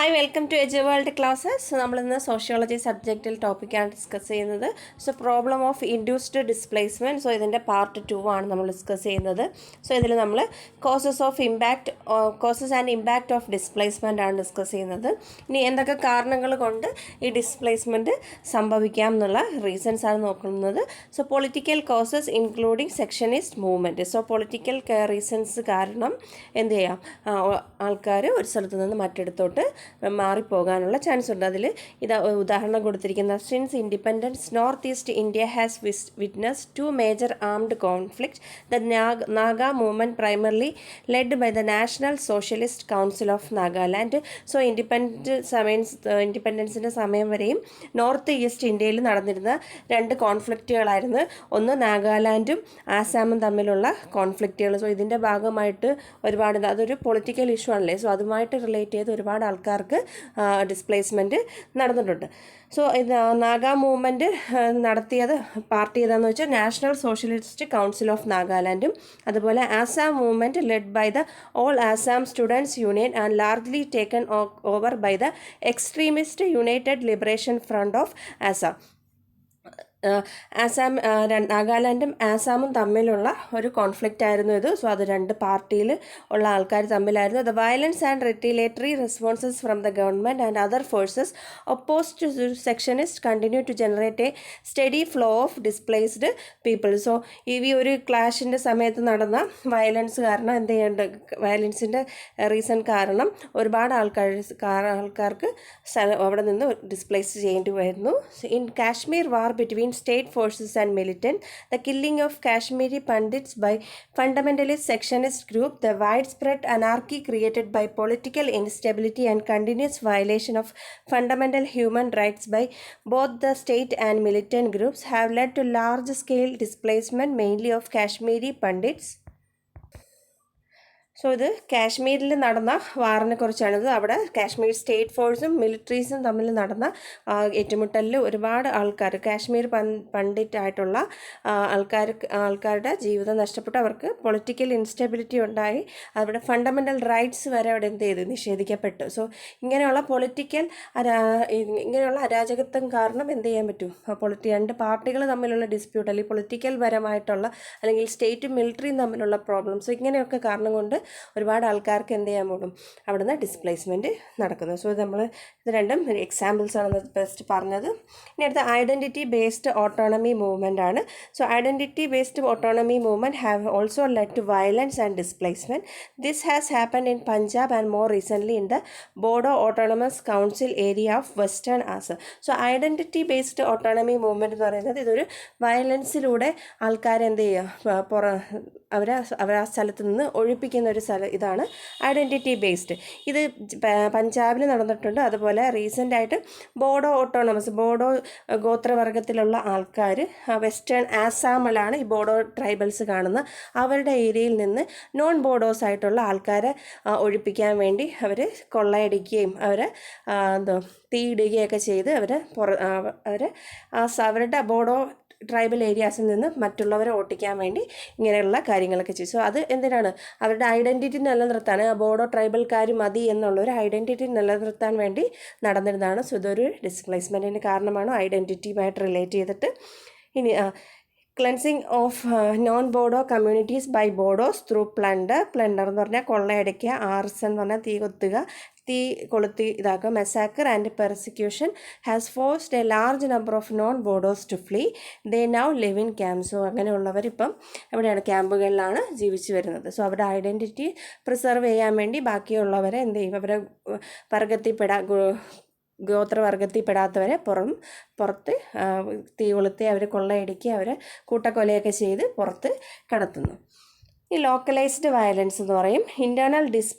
Hi, welcome to edge world classes. നമ്മളിന്ന് sociology സബ്ജക്റ്റിൽ ടോപ്പിക്കാണ് ഡിസ്കസ് ചെയ്യുന്നത്. So problem of induced displacement. So ഇതിൻ്റെ പാർട്ട് 2 ആണ് നമ്മൾ ഡിസ്കസ് ചെയ്യുന്നത്. സോ ഇതിൽ നമ്മൾ causes and impact of displacement ആണ് ഡിസ്കസ് ചെയ്യുന്നത്. ഇനി എന്തൊക്കെ കാരണങ്ങൾ കൊണ്ട് ഈ ഡിസ്പ്ലേസ്മെൻറ്റ് സംഭവിക്കാം എന്നുള്ള റീസൺസ് ആണ് നോക്കുന്നത്. So political causes including secessionist movement. So political reasons കാരണം എന്ത് ചെയ്യാം, ആൾക്കാർ ഒരു സ്ഥലത്ത് നിന്ന് മറ്റിടത്തോട്ട് മാറിപ്പോകാനുള്ള ചാൻസ് ഉണ്ട്. അതിൽ ഉദാഹരണം കൊടുത്തിരിക്കുന്ന since independence north east India has witness 2 major armed conflicts. The Naga movement primarily led by the National Socialist Council of Nagaland. So ഇൻഡിപെൻഡൻസിൻ്റെ സമയം വരെയും നോർത്ത് ഈസ്റ്റ് ഇന്ത്യയിൽ നടന്നിരുന്ന 2 കോൺഫ്ലിക്റ്റുകളായിരുന്നു. ഒന്ന് നാഗാലാൻഡും ആസാമും തമ്മിലുള്ള കോൺഫ്ലിക്റ്റുകൾ. സോ ഇതിൻ്റെ ഭാഗമായിട്ട് ഒരുപാട്, അതൊരു പൊളിറ്റിക്കൽ ഇഷ്യൂ ആണല്ലേ. സോ അതുമായിട്ട് റിലേറ്റ് ചെയ്ത് ഒരുപാട് ആൾക്കാർക്ക് ഡിസ്പ്ലേസ്മെൻറ്റ് നടന്നിട്ടുണ്ട്. സോ ഇത് നാഗ മൂവ്മെൻറ്റ് നടത്തിയത് പാർട്ടി ഏതാണെന്ന് വെച്ചാൽ നാഷണൽ സോഷ്യലിസ്റ്റ് കൗൺസിൽ ഓഫ് നാഗാലാൻഡും, അതുപോലെ Assam movement led by the All Assam Students Union and largely taken over by the extremist United Liberation Front of Assam. നാഗാലാൻഡും ആസാമും തമ്മിലുള്ള ഒരു കോൺഫ്ലിക്റ്റ് ആയിരുന്നു ഇത്. സോ അത് 2 പാർട്ടിയിൽ ഉള്ള ആൾക്കാർ തമ്മിലായിരുന്നു. The violence and retaliatory responses from the government and other forces opposed to secessionist continue to generate a steady flow of displaced people. So ഈ ഒരു ക്ലാഷിൻ്റെ സമയത്ത് നടന്ന വയലൻസ് കാരണം എന്ത് ചെയ്യേണ്ടത്, വയലൻസിൻ്റെ റീസൺ കാരണം ഒരുപാട് ആൾക്കാർക്ക് അവിടെ നിന്ന് ഡിസ്പ്ലേസ് ചെയ്യേണ്ടി വരുന്നു. In Kashmir war between state forces and militant, the killing of Kashmiri Pandits by fundamentalist sectionist group, the widespread anarchy created by political instability and continuous violation of fundamental human rights by both the state and militant groups have led to large-scale displacement mainly of Kashmiri Pandits. So ഇത് കാശ്മീരിൽ നടന്ന വാറിനെ കുറിച്ചാണിത്. അവിടെ Kashmir state ഫോഴ്സും മിലിറ്ററീസും തമ്മിൽ നടന്ന ഏറ്റുമുട്ടലിൽ ഒരുപാട് ആൾക്കാർ, കാശ്മീർ പണ്ഡിറ്റായിട്ടുള്ള ആൾക്കാരുടെ ജീവിതം നഷ്ടപ്പെട്ടു. അവർക്ക് പൊളിറ്റിക്കൽ ഇൻസ്റ്റെബിലിറ്റി ഉണ്ടായി. അവിടെ ഫണ്ടമെൻ്റൽ റൈറ്റ്സ് വരെ അവിടെ എന്ത് ചെയ്തു, നിഷേധിക്കപ്പെട്ടു. സോ ഇങ്ങനെയുള്ള ഇങ്ങനെയുള്ള അരാജകത്വം കാരണം എന്ത് ചെയ്യാൻ പറ്റും, 2 പാർട്ടികൾ തമ്മിലുള്ള ഡിസ്പ്യൂട്ട് അല്ലെങ്കിൽ പൊളിറ്റിക്കൽ പരമായിട്ടുള്ള അല്ലെങ്കിൽ സ്റ്റേറ്റും മിലിറ്ററിയും തമ്മിലുള്ള പ്രോബ്ലംസ്, ഇങ്ങനെയൊക്കെ കാരണം കൊണ്ട് ഒരുപാട് ആൾക്കാർക്ക് എന്ത് ചെയ്യാൻ പോകും, അവിടുന്ന് ഡിസ്പ്ലേസ്മെൻറ്റ് നടക്കുന്നു. സോ നമ്മൾ ഇത് 2 എക്സാമ്പിൾസ് ആണ് ഫസ്റ്റ് പറഞ്ഞത്. ഇനി അടുത്ത ഐഡൻറ്റിറ്റി ബേസ്ഡ് ഓട്ടോണമി മൂവ്മെൻ്റ് ആണ്. So identity based autonomy movement have also led to violence and displacement. This has happened in Punjab and more recently in the Bodo autonomous council area of western Assam. So identity based autonomy movement എന്ന് പറയുന്നത് ഇതൊരു വയലൻസിലൂടെ ആൾക്കാരെന്ത് ചെയ്യുക, അവരെ ആ സ്ഥലത്ത് നിന്ന് ഒഴിപ്പിക്കുന്ന ഒരു ഇതാണ് ഐഡൻറ്റിറ്റി ബേസ്ഡ്. ഇത് പഞ്ചാബിൽ നടന്നിട്ടുണ്ട്. അതുപോലെ റീസെൻ്റായിട്ട് ബോഡോ ഗോത്രവർഗത്തിലുള്ള ആൾക്കാർ വെസ്റ്റേൺ ആസാമിലാണ് ഈ ബോഡോ ട്രൈബൽസ് കാണുന്നത്. അവരുടെ ഏരിയയിൽ നിന്ന് നോൺ ബോഡോസ് ആയിട്ടുള്ള ആൾക്കാരെ ഒഴിപ്പിക്കാൻ വേണ്ടി അവർ കൊള്ളയടിക്കുകയും അവരെ തീയിടുകയൊക്കെ ചെയ്ത് അവരുടെ ബോഡോ ട്രൈബൽ ഏരിയാസിൽ നിന്ന് മറ്റുള്ളവരെ ഓട്ടിക്കാൻ വേണ്ടി ഇങ്ങനെയുള്ള കാര്യങ്ങളൊക്കെ ചെയ്യും. സോ അത് എന്തിനാണ്, അവരുടെ ഐഡൻറ്റിറ്റി നിലനിർത്താൻ, ബോഡോ ട്രൈബൽക്കാർ മതി എന്നുള്ളൊരു ഐഡൻറ്റിറ്റി നിലനിർത്താൻ വേണ്ടി നടന്നിരുന്നതാണ്. സോ ഇതൊരു ഡിസ്പ്ലേസ്മെൻറ്റിന് കാരണമാണ്, ഐഡൻറ്റിറ്റിയുമായിട്ട് റിലേറ്റ് ചെയ്തിട്ട്. ഇനി cleansing of non Bodo communities by Bodos through plunder എന്ന് പറഞ്ഞാൽ കൊള്ളയടിക്കുക, ആർസൺ എന്ന് പറഞ്ഞാൽ തീ കൊളുത്തി ഇതാക്കുക, massacre and persecution has forced a large number of non Bodos to flee. They now live in camp. So അങ്ങനെയുള്ളവർ ഇപ്പം എവിടെയാണ്, ക്യാമ്പുകളിലാണ് ജീവിച്ചു വരുന്നത്. സോ അവരുടെ ഐഡൻറ്റിറ്റി പ്രിസർവ് ചെയ്യാൻ വേണ്ടി ബാക്കിയുള്ളവരെ എന്ത് ചെയ്യും, അവരെ ഗോത്രവർഗത്തിൽപ്പെടാത്തവരെ പുറത്ത് തീ കൊളുത്തി അവരെ കൊള്ളയടിക്കുക, അവരെ കൂട്ടക്കൊലയൊക്കെ ചെയ്ത് പുറത്ത് കടത്തുന്നു. ഈ ലോക്കലൈസ്ഡ് വയലൻസ് എന്ന് പറയും. Internal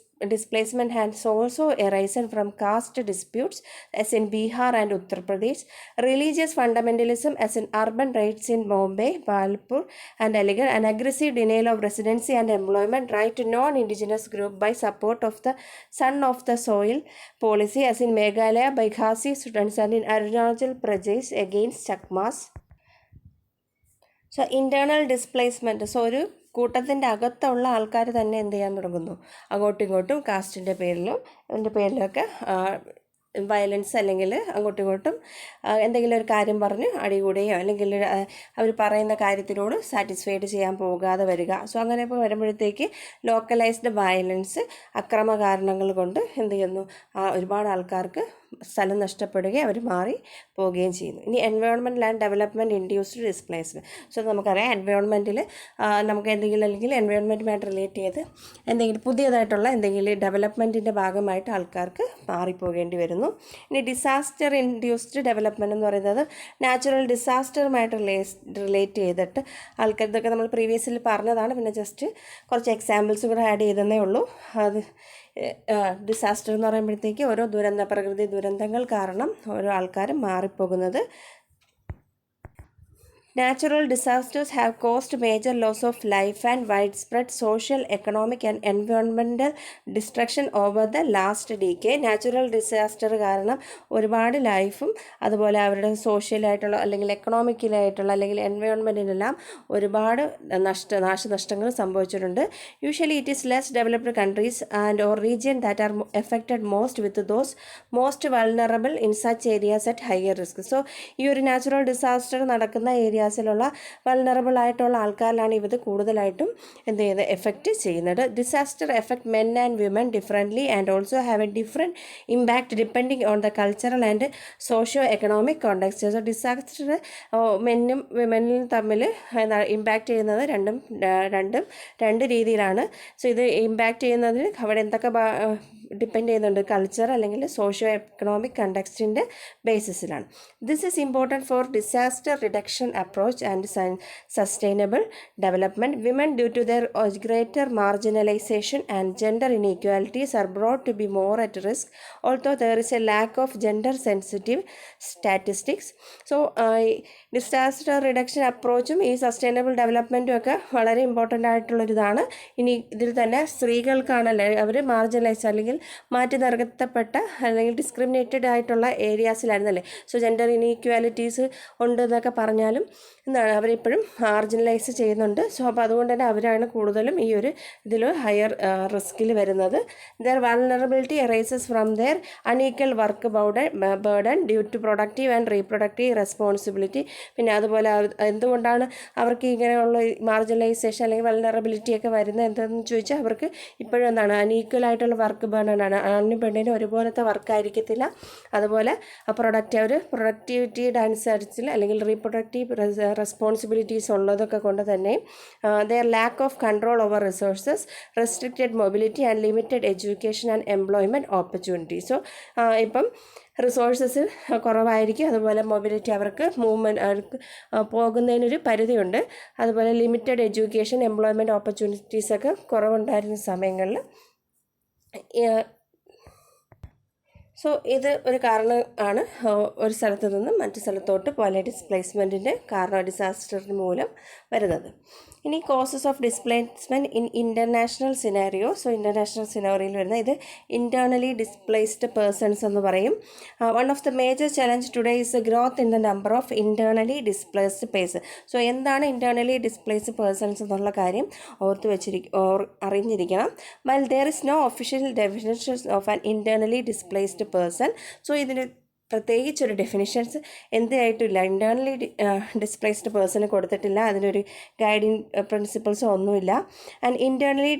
displacement has also arisen from caste disputes as in Bihar and Uttar Pradesh, religious fundamentalism as in urban raids in Bombay, Balpur and Aligarh, an aggressive denial of residency and employment right to non-indigenous group by support of the son of the soil policy as in Meghalaya by Khasi students and in Arunachal Pradesh against Chakmas. So internal displacement, so ഒരു കൂട്ടത്തിൻ്റെ അകത്തുള്ള ആൾക്കാർ തന്നെ എന്ത് ചെയ്യാൻ തുടങ്ങുന്നു, അങ്ങോട്ടും ഇങ്ങോട്ടും കാസ്റ്റിൻ്റെ പേരിലും അതിൻ്റെ പേരിലൊക്കെ വയലൻസ് അല്ലെങ്കിൽ അങ്ങോട്ടും ഇങ്ങോട്ടും എന്തെങ്കിലും ഒരു കാര്യം പറഞ്ഞ് അടികൂടുകയോ അല്ലെങ്കിൽ അവർ പറയുന്ന കാര്യത്തിനോട് സാറ്റിസ്ഫൈഡ് ചെയ്യാൻ പോകാതെ വരിക. സോ അങ്ങനെ ഇപ്പോൾ വരുമ്പോഴത്തേക്ക് ലോക്കലൈസ്ഡ് വയലൻസ് അക്രമ കാരണങ്ങൾ കൊണ്ട് എന്ത് ചെയ്യുന്നു, ഒരുപാട് ആൾക്കാർക്ക് സ്ഥലം നഷ്ടപ്പെടുകയും അവർ മാറി പോവുകയും ചെയ്യുന്നു. ഇനി environmental and development induced displacement. So നമുക്കറിയാം എൻവയോൺമെൻറ്റിൽ നമുക്ക് എന്തെങ്കിലും അല്ലെങ്കിൽ എൻവയോൺമെൻറ്റുമായിട്ട് റിലേറ്റ് ചെയ്ത് എന്തെങ്കിലും പുതിയതായിട്ടുള്ള എന്തെങ്കിലും ഡെവലപ്മെൻറ്റിൻ്റെ ഭാഗമായിട്ട് ആൾക്കാർക്ക് മാറിപ്പോകേണ്ടി വരുന്നു. ഇനി ഡിസാസ്റ്റർ ഇൻഡ്യൂസ്ഡ് ഡെവലപ്മെൻറ്റ് എന്ന് പറയുന്നത് നാച്ചുറൽ ഡിസാസ്റ്ററുമായിട്ട് റിലേറ്റ് ചെയ്തിട്ട് ആൾക്കാർ, ഇതൊക്കെ നമ്മൾ പ്രീവിയസിൽ പറഞ്ഞതാണ്, പിന്നെ ജസ്റ്റ് കുറച്ച് എക്സാമ്പിൾസ് കൂടെ ആഡ് ചെയ്തതേ ഉള്ളൂ. അത് ഡിസാസ്റ്റർ എന്ന് പറയുമ്പോഴത്തേക്ക് ഓരോ പ്രകൃതി ദുരന്തങ്ങൾ കാരണം ഓരോ ആൾക്കാരും മാറിപ്പോകുന്നത്. Natural disasters have caused major loss of life and widespread social, economic and environmental destruction over the last decade. Natural disaster കാരണം ഒരുപാട് ലൈഫും അതുപോലെ അവരുടെ സോഷ്യലായിട്ടുള്ള അല്ലെങ്കിൽ എക്കണോമിക്കലായിട്ടുള്ള അല്ലെങ്കിൽ എൻവയോൺമെൻറ്റിനെല്ലാം ഒരുപാട് നാശനഷ്ടങ്ങൾ സംഭവിച്ചിട്ടുണ്ട്. Usually it is less developed countries and or region that are affected most with those most vulnerable in such areas at higher risk. So ഈ ഒരു നാച്ചുറൽ ഡിസാസ്റ്റർ നടക്കുന്ന ഏരിയാസിലുള്ള വൾണറബിൾ ആയിട്ടുള്ള ആൾക്കാരിലാണ് ഇത് കൂടുതലായിട്ടും എന്ത് ചെയ്യുന്നത്, എഫക്റ്റ് ചെയ്യുന്നത്. Disaster effect men and women differently and also have A different impact depending on the cultural and socio economic context. So disaster മെന്നും വിമനും തമ്മിൽ ഇമ്പാക്റ്റ് ചെയ്യുന്നത് രണ്ട് രീതിയിലാണ്. സോ ഇത് ഇമ്പാക്റ്റ് ചെയ്യുന്നതിന് അവിടെ എന്തൊക്കെ ഡിപ്പെൻഡ് ചെയ്യുന്നുണ്ട്, കൾച്ചർ അല്ലെങ്കിൽ സോഷ്യോ എക്കണോമിക് കണ്ടെക്സ്റ്റിൻ്റെ ബേസിസിലാണ്. This is important for disaster reduction approach and sustainable development. Women due to their greater marginalisation and gender inequalities are brought to be more at risk. Although there is a lack of gender sensitive statistics. So disaster reduction അപ്രോച്ചും ഈ sustainable ഡെവലപ്മെൻറ്റും ഒക്കെ വളരെ important ആയിട്ടുള്ളൊരിതാണ്. ഇനി ഇതിൽ തന്നെ സ്ത്രീകൾക്കാണല്ലേ അവർ marginalise അല്ലെങ്കിൽ മാറ്റി നിർത്തപ്പെട്ട അല്ലെങ്കിൽ ഡിസ്ക്രിമിനേറ്റഡ് ആയിട്ടുള്ള ഏരിയാസിലായിരുന്നല്ലേ. സോ ജെൻഡർ ഇനീക്വാലിറ്റീസ് ഉണ്ട് എന്നൊക്കെ പറഞ്ഞാലും എന്താണ് അവരിപ്പോഴും മാർജിനലൈസ് ചെയ്യുന്നുണ്ട്. സോ അപ്പോൾ അതുകൊണ്ട് തന്നെ അവരാണ് കൂടുതലും ഈ ഒരു ഇതിൽ ഹയർ റിസ്കിൽ വരുന്നത്. Their vulnerability arises from their unequal work burden due to productive and reproductive responsibility. പിന്നെ അതുപോലെ എന്തുകൊണ്ടാണ് അവർക്ക് ഇങ്ങനെയുള്ള മാർജിനലൈസേഷൻ അല്ലെങ്കിൽ വൾണറബിലിറ്റിയൊക്കെ വരുന്നത് എന്താണെന്ന് ചോദിച്ചാൽ അവർക്ക് ഇപ്പോഴും എന്താണ് അൺഈക്വൽ ആയിട്ടുള്ള വർക്ക് ബേർഡനാണ്. ആണിനും പെണ്ണിനും ഒരുപോലത്തെ വർക്കായിരിക്കത്തില്ല. അതുപോലെ പ്രൊഡക്ടിവിറ്റിയുടെ അനുസരിച്ച് അല്ലെങ്കിൽ റീപ്രൊഡക്റ്റീവ് റെസ്പോൺസിബിലിറ്റീസ് ഉള്ളതൊക്കെ കൊണ്ട് തന്നെ their lack of control over resources, restricted mobility and limited education and employment opportunity. So ഇപ്പം റിസോഴ്സസ് കുറവായിരിക്കും, അതുപോലെ മൊബിലിറ്റി അവർക്ക് അവർക്ക് പോകുന്നതിനൊരു പരിധിയുണ്ട്, അതുപോലെ ലിമിറ്റഡ് എഡ്യൂക്കേഷൻ എംപ്ലോയ്മെൻറ്റ് ഓപ്പർച്യൂണിറ്റീസൊക്കെ കുറവുണ്ടായിരുന്ന സമയങ്ങളിൽ. സോ ഇത് ഒരു കാരണം ആണ് ഒരു സ്ഥലത്ത് നിന്നും മറ്റു സ്ഥലത്തോട്ട് പോലെ ഡിസ്പ്ലേസ്മെൻറ്റിൻ്റെ കാരണം ഡിസാസ്റ്ററിന് മൂലം വരുന്നത്. ഇനി causes of displacement in international scenario. So international സിനാരിയോയിൽ വരുന്ന ഇത് ഇൻറ്റേർണലി ഡിസ്പ്ലേസ്ഡ് പേഴ്സൺസ് എന്ന് പറയും. One of the major challenge today is a growth in the number of internally displaced person. So എന്താണ് ഇൻറ്റേർണലി ഡിസ്പ്ലേസ്ഡ് പേഴ്സൺസ് എന്നുള്ള കാര്യം അറിഞ്ഞിരിക്കണം. While there is no official definition of an internally displaced person. So ഇതിന് പ്രത്യേകിച്ചൊരു ഡെഫിനിഷൻസ് എന്തായിട്ടില്ല, internally displaced പേഴ്സണ് കൊടുത്തിട്ടില്ല, അതിനൊരു ഗൈഡിങ് പ്രിൻസിപ്പിൾസോ ഒന്നുമില്ല. And internally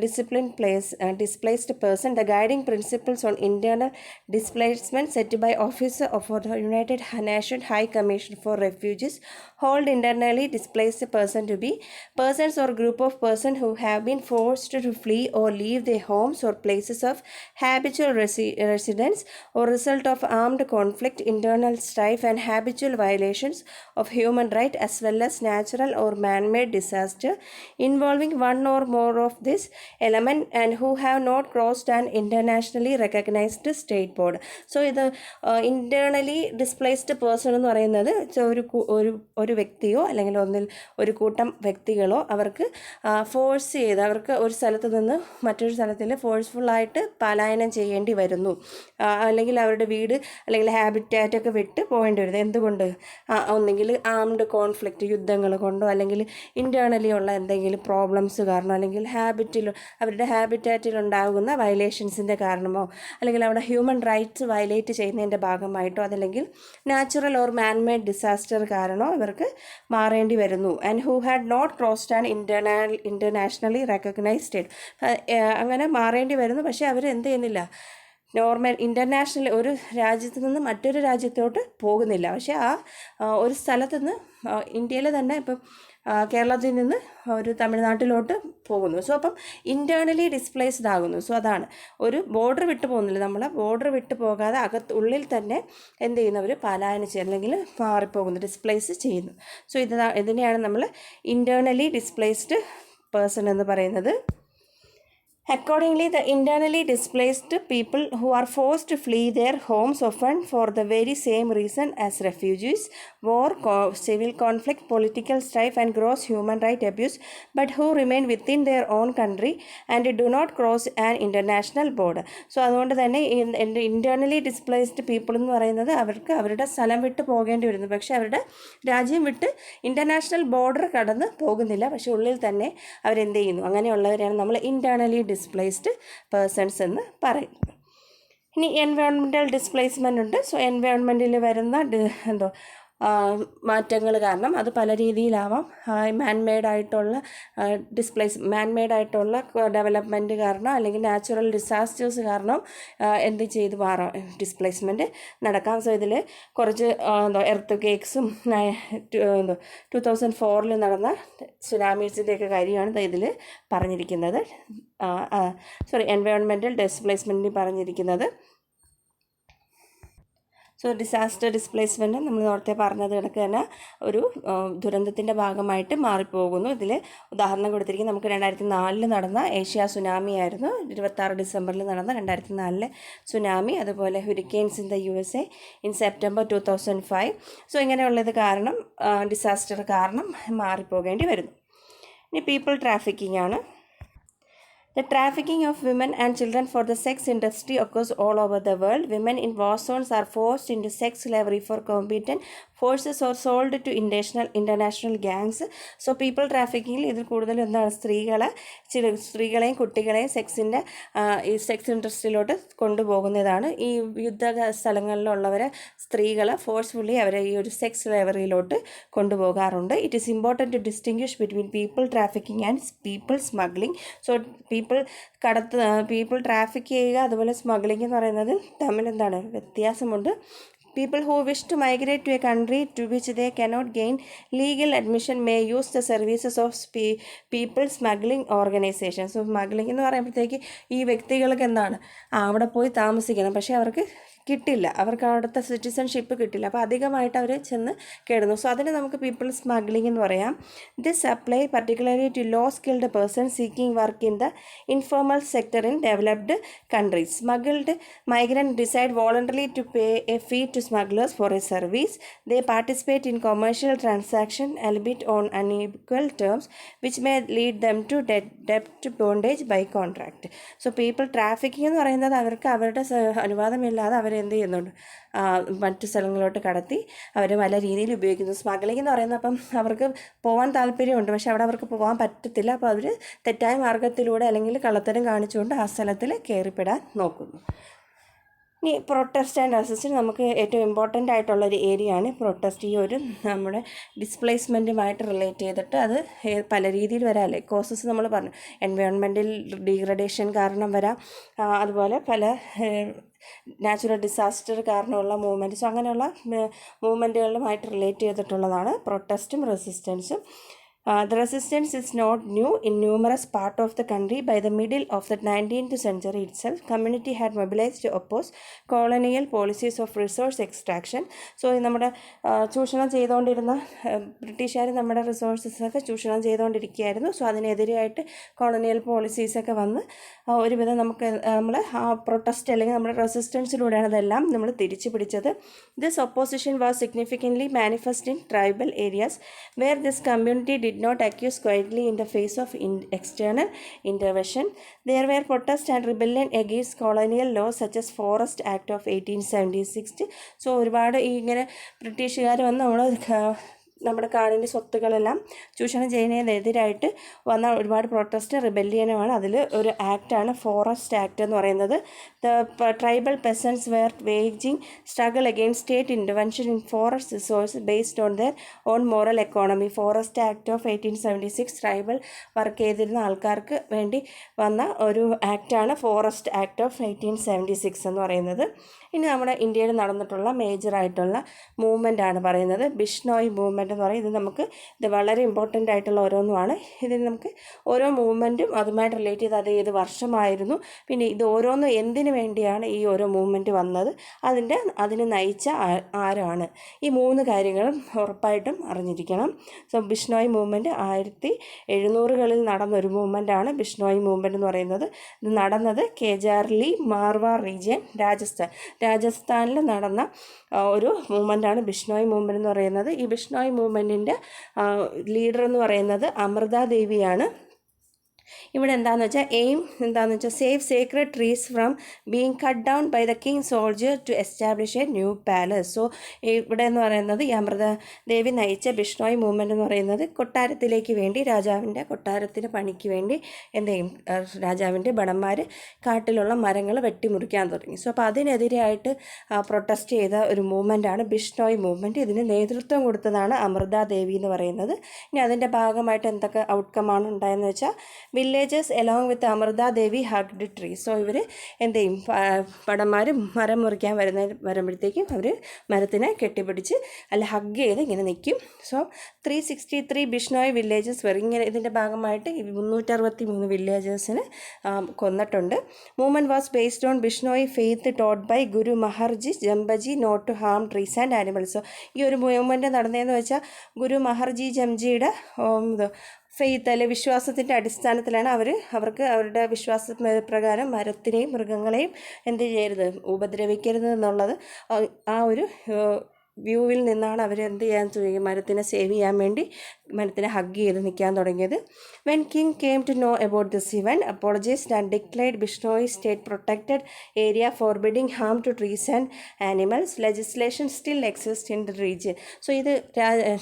displaced person, the guiding principles on internal displacement set by office of the United Nation High Commission for Refugees hold internally displaced person to be persons or group of persons who have been forced to flee or leave their homes or places of habitual residence or result of armed conflict, internal strife and habitual violations of human rights as well as natural or man-made disaster involving one or more of this element and who have not crossed an internationally recognized state border. So ഇത് internally displaced person എന്ന് പറയുന്നത് ഒരു വ്യക്തിയോ അല്ലെങ്കിൽ ഒരു കൂട്ടം വ്യക്തികളോ അവർക്ക് force ചെയ്ത് അവർക്ക് ഒരു സ്ഥലത്ത് നിന്ന് മറ്റൊരു സ്ഥലത്തിൽ ഫോഴ്സ്ഫുള്ളായിട്ട് പലായനം ചെയ്യേണ്ടി വരുന്നു, അല്ലെങ്കിൽ അവരുടെ വീട് അല്ലെങ്കിൽ അല്ലെങ്കിൽ ഹാബിറ്റാറ്റൊക്കെ വിട്ട് പോകേണ്ടി വരുന്നത്. എന്തുകൊണ്ട്? ഒന്നെങ്കിൽ ആംഡ് കോൺഫ്ലിക്റ്റ്, യുദ്ധങ്ങൾ കൊണ്ടോ, അല്ലെങ്കിൽ ഇൻറ്റേർണലി ഉള്ള എന്തെങ്കിലും പ്രോബ്ലംസ് കാരണം, അല്ലെങ്കിൽ അവരുടെ ഹാബിറ്റാറ്റിലുണ്ടാകുന്ന വയലേഷൻസിൻ്റെ കാരണമോ, അല്ലെങ്കിൽ അവിടെ ഹ്യൂമൻ റൈറ്റ്സ് വയലേറ്റ് ചെയ്യുന്നതിൻ്റെ ഭാഗമായിട്ടോ, അതല്ലെങ്കിൽ നാച്ചുറൽ ഓർ മാൻമെയ്ഡ് ഡിസാസ്റ്റർ കാരണമോ ഇവർക്ക് മാറേണ്ടി വരുന്നു. And who had not crossed and internationally recognised. അങ്ങനെ മാറേണ്ടി വരുന്നു. പക്ഷേ അവർ എന്ത് ചെയ്യുന്നില്ല, നോർമൽ ഇൻ്റർനാഷണൽ ഒരു രാജ്യത്ത് നിന്ന് മറ്റൊരു രാജ്യത്തോട്ട് പോകുന്നില്ല. പക്ഷേ ഒരു സ്ഥലത്ത് നിന്ന് ഇന്ത്യയിൽ തന്നെ ഇപ്പം കേരളത്തിൽ നിന്ന് ഒരു തമിഴ്നാട്ടിലോട്ട് പോകുന്നു. സോ അപ്പം ഇൻറ്റേർണലി ഡിസ്പ്ലേസ്ഡ് ആകുന്നു. സോ അതാണ്, ഒരു ബോർഡർ വിട്ട് പോകുന്നില്ല. നമ്മൾ ബോർഡർ വിട്ട് പോകാതെ ഉള്ളിൽ തന്നെ എന്ത് ചെയ്യുന്നവർ പലായനം ചെയ്യുന്നു, അല്ലെങ്കിൽ മാറിപ്പോകുന്നു, ഡിസ്പ്ലേസ് ചെയ്യുന്നു. സോ ഇതിനെയാണ് നമ്മൾ ഇൻറ്റേർണലി ഡിസ്പ്ലേസ്ഡ് പേഴ്സൺ എന്ന് പറയുന്നത്. Accordingly, the internally displaced people who are forced to flee their homes, often for the very same reason as refugees, war, civil conflict, political strife and gross human right abuse, but who remain within their own country and do not cross an international border. So അതുകൊണ്ട് തന്നെ internally displaced people എന്ന് പറയുന്നത് അവർക്ക് അവരുടെ സ്ഥലം വിട്ട് പോകേണ്ടി വരുന്നു. പക്ഷേ അവരുടെ രാജ്യം വിട്ട് ഇൻ്റർനാഷണൽ ബോർഡർ കടന്ന് പോകുന്നില്ല. പക്ഷേ ഉള്ളിൽ തന്നെ അവരെന്ത് ചെയ്യുന്നു, അങ്ങനെയുള്ളവരെയാണ് നമ്മൾ ഇൻറ്റേർണലി ഡിസ്പ്ലേസ്ഡ് പേഴ്സൺസ് എന്ന് പറയുന്നത്. ഇനി എൻവയോൺമെൻറ്റൽ ഡിസ്പ്ലേസ്മെൻ്റ് ഉണ്ട്. സോ എൻവയോൺമെൻറ്റിൽ വരുന്ന മാറ്റങ്ങൾ കാരണം അത് പല രീതിയിലാവാം. മാൻമെയ്ഡായിട്ടുള്ള ഡെവലപ്മെൻറ്റ് കാരണം, അല്ലെങ്കിൽ നാച്ചുറൽ ഡിസാസ്റ്റേഴ്സ് കാരണം എന്ത് ചെയ്ത് മാറാം, ഡിസ്പ്ലേസ്മെൻറ്റ് നടക്കാം. സോ ഇതിൽ കുറച്ച് എർത്ത് കേക്സും 2004 നടന്ന സുനാമീസിൻ്റെയൊക്കെ കാര്യമാണ് ഇതിൽ പറഞ്ഞിരിക്കുന്നത്. എൻവയോൺമെൻറ്റൽ ഡിസ്പ്ലേസ്മെൻറ്റിന് പറഞ്ഞിരിക്കുന്നത്. സോ ഡിസാസ്റ്റർ ഡിസ്പ്ലേസ്മെൻറ്റ് നമ്മൾ നേരത്തെ പറഞ്ഞത് കണക്ക് തന്നെ ഒരു ദുരന്തത്തിൻ്റെ ഭാഗമായിട്ട് മാറിപ്പോകുന്നു. ഇതിൽ ഉദാഹരണം കൊടുത്തിരിക്കുന്നത് നമുക്ക് 2004 നടന്ന ഏഷ്യ സുനാമി ആയിരുന്നു. 26 ഡിസംബറിൽ നടന്ന 2004 സുനാമി. അതുപോലെ hurricanes in the USA in September 2005. So ഇങ്ങനെയുള്ളത് കാരണം, ഡിസാസ്റ്റർ കാരണം മാറിപ്പോകേണ്ടി വരുന്നു. ഇനി പീപ്പിൾ ട്രാഫിക്കിംഗ് ആണ്. The trafficking of women and children for the sex industry occurs all over the world. Women in war zones are forced into sex slavery for competent forces or sold to international gangs. So people trafficking ഇതിൽ കൂടുതൽ എന്താണ്, സ്ത്രീകളെയും കുട്ടികളെയും sex ഇൻഡസ്ട്രിയിലോട്ട് കൊണ്ടുപോകുന്നതാണ്. ഈ യുദ്ധ സ്ഥലങ്ങളിലുള്ളവരെ സ്ത്രീകളെ forcefully അവരെ ഈ ഒരു സെക്സ് സ്ലേവറിയിലോട്ട് കൊണ്ടുപോകാറുണ്ട്. It is important to distinguish between people trafficking and people smuggling. So people traffic ചെയ്യുക അതുപോലെ സ്മഗ്ലിംഗ് എന്ന് പറയുന്നത് തമ്മിൽ എന്താണ് വ്യത്യാസമുണ്ട്. People who wish to migrate to a country to which they cannot gain legal admission may use the services of people smuggling organizations. So smuggling എന്ന് പറയുമ്പോഴത്തേക്ക് ഈ വ്യക്തികൾക്ക് എന്താണ്, അവിടെ പോയി താമസിക്കണം, പക്ഷേ അവർക്ക് കിട്ടില്ല, അവർക്ക് അവിടുത്തെ സിറ്റിസൺഷിപ്പ് കിട്ടില്ല. അപ്പോൾ അധികമായിട്ട് അവർ ചെന്ന് കേടുന്നു. സോ അതിന് നമുക്ക് പീപ്പിൾ സ്മഗ്ലിംഗ് എന്ന് പറയാം. This apply particularly to low skilled person seeking work in the informal sector in developed countries. Smuggled migrants decide voluntarily to pay a fee to smugglers for a service. They participate in commercial transaction, albeit on unequal terms, which may lead them to debt bondage by contract. So people trafficking എന്ന് പറയുന്നത് അവർക്ക് അവരുടെ അനുവാദമില്ലാതെ അവരെന്ത് ചെയ്യുന്നുണ്ട്, മറ്റു സ്ഥലങ്ങളിലോട്ട് കടത്തി അവർ പല രീതിയിൽ ഉപയോഗിക്കുന്നു. സ്മഗ്ലിംഗ് എന്ന് പറയുന്നത് അപ്പം അവർക്ക് പോകാൻ താല്പര്യമുണ്ട്, പക്ഷെ അവിടെ അവർക്ക് പോകാൻ പറ്റത്തില്ല. അപ്പോൾ അവർ തെറ്റായ മാർഗത്തിലൂടെ അല്ലെങ്കിൽ കള്ളത്തരം കാണിച്ചുകൊണ്ട് ആ സ്ഥലത്തിൽ കയറിപ്പെടാൻ നോക്കുന്നു. ഇനി പ്രൊട്ടസ്റ്റ് ആൻഡ് റെസിസ്റ്റൻസ് നമുക്ക് ഏറ്റവും ഇമ്പോർട്ടൻ്റ് ആയിട്ടുള്ളൊരു ഏരിയ ആണ്. പ്രൊട്ടസ്റ്റ് ഈ ഒരു നമ്മുടെ ഡിസ്പ്ലേസ്മെൻറ്റുമായിട്ട് റിലേറ്റ് ചെയ്തിട്ട് അത് പല രീതിയിൽ വരാമല്ലേ. കോസസ് നമ്മൾ പറഞ്ഞു, എൻവയോൺമെൻറ്റൽ ഡീഗ്രഡേഷൻ കാരണം വരാം, അതുപോലെ പല നാച്ചുറൽ ഡിസാസ്റ്റർ കാരണമുള്ള മൂവ്മെൻറ്റ്സ്, അങ്ങനെയുള്ള മൂവ്മെൻറ്റുകളുമായിട്ട് റിലേറ്റ് ചെയ്തിട്ടുള്ളതാണ് പ്രൊട്ടസ്റ്റും റെസിസ്റ്റൻസും. The resistance is not new in numerous parts of the country. By the middle of the 19th century itself, community had mobilized to oppose colonial policies of resource extraction. So നമ്മുടെ ചൂഷണം ചെയ്തുകൊണ്ടിരുന്ന ബ്രിട്ടീഷുകാർ നമ്മുടെ റിസോഴ്സസൊക്കെ ചൂഷണം ചെയ്തുകൊണ്ടിരിക്കുകയായിരുന്നു. So അതിനെതിരെയായിട്ട് കോളനിയൽ പോളിസീസൊക്കെ വന്ന് ഒരുവിധം നമ്മൾ ആ പ്രൊട്ടസ്റ്റ് അല്ലെങ്കിൽ നമ്മുടെ റെസിസ്റ്റൻസിലൂടെയാണ് അതെല്ലാം നമ്മൾ തിരിച്ചു പിടിച്ചത്. This opposition was significantly manifest in tribal areas where this community did did not accuse quietly in the face of external intervention. There were protests and rebellion against colonial laws such as Forest Act of 1876. So ഒരുപാട് ഈ ഇങ്ങനെ ബ്രിട്ടീഷുകാർ വന്ന് നമ്മുടെ കാടിൻ്റെ സ്വത്തുക്കളെല്ലാം ചൂഷണം ചെയ്യുന്നതിനെതിരായിട്ട് വന്ന ഒരുപാട് പ്രൊട്ടസ്റ്റ് റിബല്യനുമാണ്. അതിൽ ഒരു ആക്റ്റാണ് ഫോറസ്റ്റ് ആക്ട് എന്ന് പറയുന്നത്. The tribal peasants were waging struggle against state intervention in forest resource based on their on moral economy. Forest act of 1876 tribal work ചെയ്തിരുന്ന ആൾക്കാർക്ക് വേണ്ടി വന്ന ഒരു ആക്റ്റാണ് ഫോറസ്റ്റ് ആക്ട് ഓഫ് 1876 എന്ന് പറയുന്നത്. ഇനി നമ്മുടെ ഇന്ത്യയിൽ നടന്നിട്ടുള്ള മേജറായിട്ടുള്ള മൂവ്മെൻ്റ് ആണ് പറയുന്നത്. ബിഷ്ണോയ് മൂവ്മെൻറ്റ് എന്ന് പറയും. ഇത് വളരെ ഇമ്പോർട്ടൻ്റ് ആയിട്ടുള്ള ഓരോന്നുമാണ്. ഇതിന് നമുക്ക് ഓരോ മൂവ്മെൻറ്റും അതുമായിട്ട് റിലേറ്റ് ചെയ്ത് അത് ഏത് വർഷമായിരുന്നു, പിന്നെ ഇത് ഓരോന്നും എന്തിനു വേണ്ടിയാണ് ഈ ഓരോ മൂവ്മെൻറ്റ് വന്നത്, അതിന് നയിച്ച ആരാണ്, ഈ 3 കാര്യങ്ങളും ഉറപ്പായിട്ടും അറിഞ്ഞിരിക്കണം. സോ ബിഷ്ണോയ് മൂവ്മെൻറ്റ് 1700കളിൽ നടന്നൊരു മൂവ്മെൻറ്റാണ് ബിഷ്ണോയ് മൂവ്മെൻറ്റ് എന്ന് പറയുന്നത്. ഇത് നടന്നത് കേജാർലി മാർവാർ റീജിയൻ രാജസ്ഥാനിൽ നടന്ന ഒരു മൂവ്മെൻറ്റാണ് ബിഷ്ണോയ് മൂവ്മെൻറ്റ് എന്ന് പറയുന്നത്. ഈ ബിഷ്ണോയ് മൂവ്മെൻറ്റിൻ്റെ ലീഡർ എന്ന് പറയുന്നത് അമൃത ദേവിയാണ്. ഇവിടെ എന്താണെന്ന് വെച്ചാൽ എന്താണെന്ന് വെച്ചാൽ save sacred trees from being cut down by the king soldier to establish a new palace. So ഇവിടെ എന്ന് പറയുന്നത് ഈ അമൃത ദേവി നയിച്ച ബിഷ്ണോയ് മൂവ്മെൻറ്റ് എന്ന് പറയുന്നത് കൊട്ടാരത്തിലേക്ക് വേണ്ടി രാജാവിൻ്റെ കൊട്ടാരത്തിന് പണിക്ക് വേണ്ടി രാജാവിൻ്റെ ഭടന്മാർ കാട്ടിലുള്ള മരങ്ങൾ വെട്ടിമുറിക്കാൻ തുടങ്ങി. സോ അപ്പോൾ അതിനെതിരായിട്ട് പ്രൊട്ടസ്റ്റ് ചെയ്ത ഒരു മൂവ്മെൻറ്റാണ് ബിഷ്ണോയ് മൂവ്മെൻറ്റ്. ഇതിന് നേതൃത്വം കൊടുത്തതാണ് അമൃത ദേവി എന്ന് പറയുന്നത്. ഇനി അതിൻ്റെ ഭാഗമായിട്ട് എന്തൊക്കെ ഔട്ട്കമാണ് ഉണ്ടായെന്ന് വെച്ചാൽ villagers along with Amrita Devi hugged tree. So ഇവർ ഭടന്മാർ മരം മുറിക്കാൻ വരുമ്പോഴത്തേക്കും അവർ മരത്തിനെ കെട്ടിപ്പിടിച്ച് ഹഗ് ചെയ്ത് ഇങ്ങനെ നിൽക്കും. സോ 363 ബിഷ്ണോയ് വില്ലേജസ് ഇങ്ങനെ ഇതിൻ്റെ ഭാഗമായിട്ട് 363 വില്ലേജേഴ്സിന് കൊന്നിട്ടുണ്ട്. Movement was based on Bishnoi faith taught by Guru Maharaji Jambaji not to harm trees and animals. So ഈ ഒരു മൂവ്മെൻറ്റ് നടന്നതെന്ന് വെച്ചാൽ ഗുരു മഹർജി ജംജിയുടെ ഫെയ്ത്ത് അല്ലെ വിശ്വാസത്തിൻ്റെ അടിസ്ഥാനത്തിലാണ് അവർക്ക് അവരുടെ വിശ്വാസ പ്രകാരം മരത്തിനെയും മൃഗങ്ങളെയും എന്ത് ചെയ്യരുത്, ഉപദ്രവിക്കരുത് എന്നുള്ളത് ആ ഒരു വ്യൂവിൽ നിന്നാണ് അവർ എന്ത് ചെയ്യാൻ തുടങ്ങി, മരത്തിനെ സേവ് ചെയ്യാൻ വേണ്ടി മരത്തിനെ ഹഗ് ചെയ്ത് നിൽക്കാൻ തുടങ്ങിയത്. When king came to know about this event apologised and declared Bishnoi state protected area forbidding harm to trees and animals. Legislation still exist in the region. So ഇത്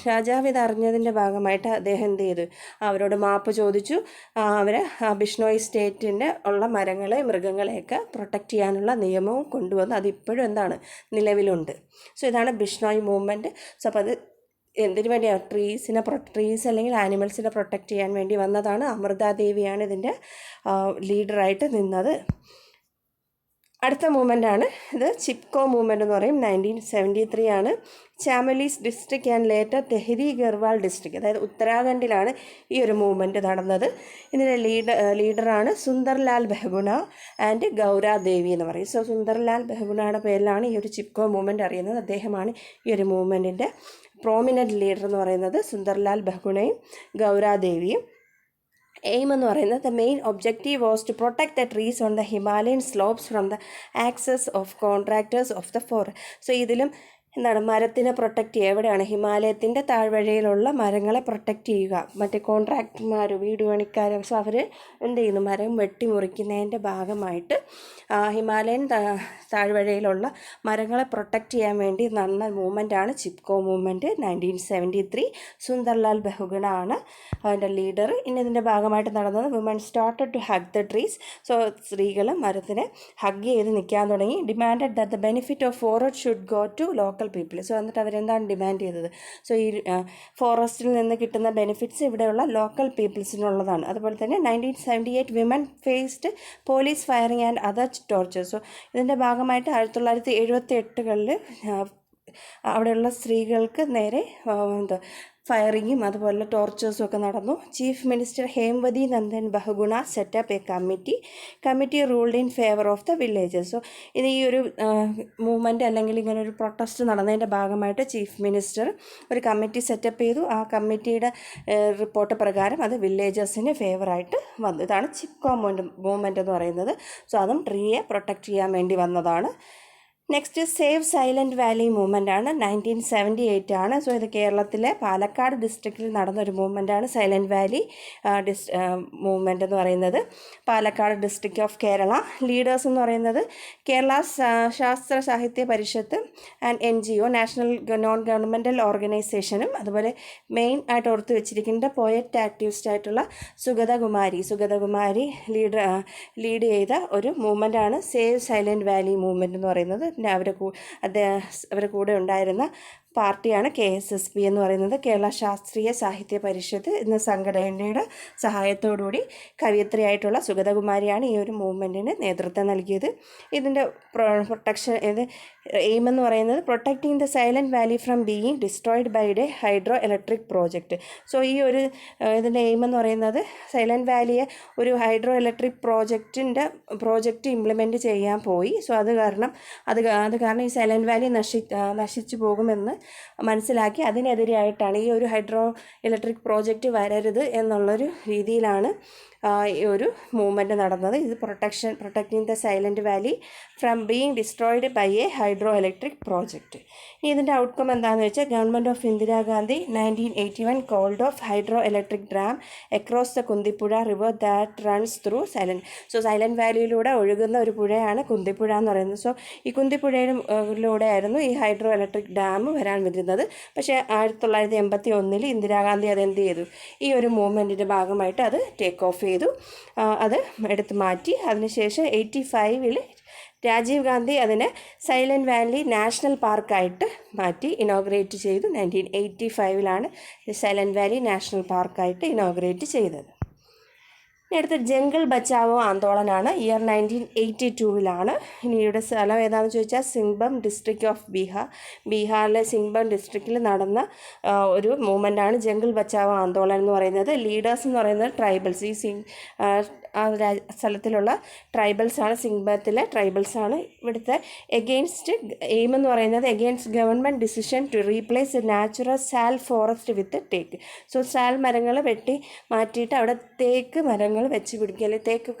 രാജാവ് ഇത് അറിഞ്ഞതിൻ്റെ ഭാഗമായിട്ട് അദ്ദേഹം എന്ത് ചെയ്തു, അവരോട് മാപ്പ് ചോദിച്ചു. അവർ ബിഷ്ണോയ് സ്റ്റേറ്റിൻ്റെ ഉള്ള മരങ്ങളെ മൃഗങ്ങളെയൊക്കെ പ്രൊട്ടക്റ്റ് ചെയ്യാനുള്ള നിയമവും കൊണ്ടുവന്ന് അതിപ്പോഴും എന്താണ് നിലവിലുണ്ട്. സോ ഇതാണ് ബിഷ്ണോയ് മൂവ്മെൻറ്റ്. സോ അപ്പോൾ അത് എന്തിനു വേണ്ടിയാണ്, ട്രീസ് അല്ലെങ്കിൽ ആനിമൽസിനെ പ്രൊട്ടക്റ്റ് ചെയ്യാൻ വേണ്ടി വന്നതാണ്. അമൃത ദേവിയാണ് ഇതിൻ്റെ ലീഡറായിട്ട് നിന്നത്. അടുത്ത മൂവ്മെൻറ്റാണ് ഇത് ചിപ്കോ മൂവ്മെൻറ്റ് എന്ന് പറയും. 1973 ആണ്. Chamoli's district and later Tehri Garhwal district, അതായത് ഉത്തരാഖണ്ഡിലാണ് ഈ ഒരു മൂവ്മെൻറ്റ് നടന്നത്. ഇതിൻ്റെ ലീഡറാണ് സുന്ദർലാൽ ബഹുഗുണ ആൻഡ് ഗൗര ദേവി എന്ന് പറയും. സോ സുന്ദർലാൽ ബഹുഗുണയുടെ പേരിലാണ് ഈ ഒരു ചിപ്കോ മൂവ്മെൻറ്റ് അറിയുന്നത്. അദ്ദേഹമാണ് ഈ ഒരു മൂവ്മെൻറ്റിൻ്റെ പ്രോമിനൻറ്റ് ലീഡർ എന്ന് പറയുന്നത് സുന്ദർലാൽ ബഹുഗുണയും ഗൗരാദേവിയും. എയിം എന്ന് പറയുന്നത് the main objective was to protect the trees on the Himalayan slopes from the access of contractors of the forest. So ഇതിലും എന്താണ് മരത്തിനെ പ്രൊട്ടക്റ്റ് ചെയ്യുക, എവിടെയാണ് ഹിമാലയത്തിൻ്റെ താഴ്വരയിലുള്ള മരങ്ങളെ പ്രൊട്ടക്റ്റ് ചെയ്യുക. മറ്റേ കോൺട്രാക്ടർമാർ വീട് പണിക്കാർ സോ അവർ എന്ത് ചെയ്യുന്നു, മരം വെട്ടിമുറിക്കുന്നതിൻ്റെ ഭാഗമായിട്ട് ഹിമാലയൻ താഴ്വരയിലുള്ള മരങ്ങളെ പ്രൊട്ടക്റ്റ് ചെയ്യാൻ വേണ്ടി നടന്ന മൂവ്മെൻറ്റാണ് ചിപ്കോ മൂവ്മെൻറ്റ്. 1973 സുന്ദർലാൽ ബഹുഗുണ ആണ് അതിൻ്റെ ലീഡർ. ഇനി ഇതിൻ്റെ ഭാഗമായിട്ട് നടന്നത് woman started to hug the trees. So സ്ത്രീകൾ മരത്തിനെ ഹഗ് ചെയ്ത് നിൽക്കാൻ തുടങ്ങി. Demanded that the benefit of forest should go to local people. So എന്നിട്ട് അവരെന്താണ് ഡിമാൻഡ് ചെയ്തത്, സോ ഈ ഫോറസ്റ്റിൽ നിന്ന് കിട്ടുന്ന ബെനിഫിറ്റ്സ് ഇവിടെയുള്ള ലോക്കൽ പീപ്പിൾസിനുള്ളതാണ്. അതുപോലെ തന്നെ 1978 women faced police firing and other torture. So ഇതിൻ്റെ ഭാഗമായിട്ട് 1978കളിൽ അവിടെയുള്ള സ്ത്രീകൾക്ക് നേരെ ഫയറിങ്ങും അതുപോലെ ടോർച്ചേഴ്സും ഒക്കെ നടന്നു. Chief minister Hemvati Nandan Bahuguna set up a committee ruled in favour of the villages. So ഇത് ഈ ഒരു മൂവ്മെൻറ്റ് അല്ലെങ്കിൽ ഇങ്ങനെ ഒരു പ്രൊട്ടസ്റ്റ് നടന്നതിൻ്റെ ഭാഗമായിട്ട് ചീഫ് മിനിസ്റ്റർ ഒരു കമ്മിറ്റി സെറ്റപ്പ് ചെയ്തു. ആ കമ്മിറ്റിയുടെ റിപ്പോർട്ട് പ്രകാരം അത് വില്ലേജേഴ്സിന് ഫേവറായിട്ട് വന്നു. ഇതാണ് ചിപ്കോ മൂവ്മെൻറ്റ് എന്ന് പറയുന്നത്. സോ അതും ട്രീയെ പ്രൊട്ടക്റ്റ് ചെയ്യാൻ വേണ്ടി വന്നതാണ്. Next save silent Valley movement ആണ്. 1978 ആണ്. സോ ഇത് കേരളത്തിലെ പാലക്കാട് ഡിസ്ട്രിക്റ്റിൽ നടന്നൊരു മൂവ്മെൻ്റാണ് സൈലൻറ്റ് വാലി മൂവ്മെൻ്റ് എന്ന് പറയുന്നത്. Palakkad district of Kerala. Leaders എന്ന് പറയുന്നത് Kerala Shastra Sahitya Parishad and NGO national non governmental ഓർഗനൈസേഷനും അതുപോലെ മെയിൻ ആയിട്ട് ഓർത്ത് വെച്ചിരിക്കേണ്ട പോയറ്റ് ആക്ടിവിസ്റ്റ് ആയിട്ടുള്ള സുഗതകുമാരി ലീഡ് ചെയ്ത ഒരു മൂവ്മെൻ്റാണ് സേവ് സൈലൻറ്റ് വാലി മൂവ്മെൻ്റ് എന്ന് പറയുന്നത്. പിന്നെ അവരുടെ കൂടെ ഉണ്ടായിരുന്ന പാർട്ടിയാണ് KSSP എന്ന് പറയുന്നത്, കേരള ശാസ്ത്രീയ സാഹിത്യ പരിഷത്ത് എന്ന സംഘടനയുടെ സഹായത്തോടുകൂടി കവയിത്രിയായിട്ടുള്ള സുഗതകുമാരിയാണ് ഈ ഒരു മൂവ്മെൻറ്റിന് നേതൃത്വം നൽകിയത്. ഇതിൻ്റെ എയിം എന്ന് പറയുന്നത് protecting the silent Valley from being destroyed by a hydro electric project. So ഈ ഒരു ഇതിൻ്റെ എയിം എന്ന് പറയുന്നത് സൈലൻറ്റ് വാലിയെ ഒരു ഹൈഡ്രോ ഇലക്ട്രിക് പ്രോജക്റ്റ് ഇംപ്ലിമെൻറ്റ് ചെയ്യാൻ പോയി. സോ അത് കാരണം ഈ സൈലൻറ്റ് വാലി നശിച്ചു പോകുമെന്ന് മനസ്സിലാക്കി അതിനെതിരെയായിട്ടാണ് ഈ ഒരു ഹൈഡ്രോ ഇലക്ട്രിക് പ്രോജക്റ്റ് വരരുത് എന്നുള്ളൊരു രീതിയിലാണ് ഈ ഒരു മൂവ്മെൻറ്റ് നടന്നത്. ഇത് protecting the silent Valley from being destroyed by a hydro electric project. ഇതിൻ്റെ ഔട്ട്കം എന്താണെന്ന് വെച്ചാൽ government of Indira Gandhi 1981 called off hydro electric dam across the Kunthipuzha river that runs through silent വാലിയിലൂടെ ഒഴുകുന്ന ഒരു പുഴയാണ് കുന്തിപ്പുഴ എന്ന് പറയുന്നത്. സോ ഈ കുന്തിപ്പുഴയിലൂടെ ആയിരുന്നു ഈ ഹൈഡ്രോ ഇലക്ട്രിക് ഡാം വരാൻ വരുന്നത്. പക്ഷേ 1981 ഇന്ദിരാഗാന്ധി അതെന്ത് ചെയ്തു, ഈ ഒരു മൂവ്മെൻറ്റിൻ്റെ ഭാഗമായിട്ട് അത് ടേക്ക് ഓഫ് ചെയ്തു, അത് എടുത്തു മാറ്റി. അതിനുശേഷം 85 രാജീവ് ഗാന്ധി അതിനെ സൈലൻറ്റ് വാലി നാഷണൽ പാർക്കായിട്ട് മാറ്റി ഇനോഗ്രേറ്റ് ചെയ്തു. 1985 സൈലൻറ്റ് വാലി നാഷണൽ പാർക്കായിട്ട് ഇനോഗ്രേറ്റ് ചെയ്തത്. ഇനി അടുത്ത ജംഗിൾ ബച്ചാവോ ആന്തോളനാണ്. ഇയർ 1982. ഇനിയുടെ സ്ഥലം ഏതാണെന്ന് ചോദിച്ചാൽ സിംഗ്ബം ഡിസ്ട്രിക്റ്റ് ഓഫ് ബീഹാറിലെ സിംഗ്ബം ഡിസ്ട്രിക്റ്റിൽ നടന്ന ഒരു മൂവ്മെൻറ്റാണ് ജംഗിൾ ബച്ചാവോ ആന്തോളൻ എന്ന് പറയുന്നത്. ലീഡേഴ്സ് എന്ന് പറയുന്നത് ട്രൈബൽസ്, ആ സ്ഥലത്തിലുള്ള ട്രൈബൽസാണ്, സിംഗ്ബത്തിലെ ട്രൈബൽസാണ്. ഇവിടുത്തെ എയിം എന്ന് പറയുന്നത് against government decision to replace natural sal forest with teak. So sal മരങ്ങൾ വെട്ടി മാറ്റിയിട്ട് അവിടെ തേക്ക് മരങ്ങൾ വെച്ച് പിടിക്കുക, അല്ലെങ്കിൽ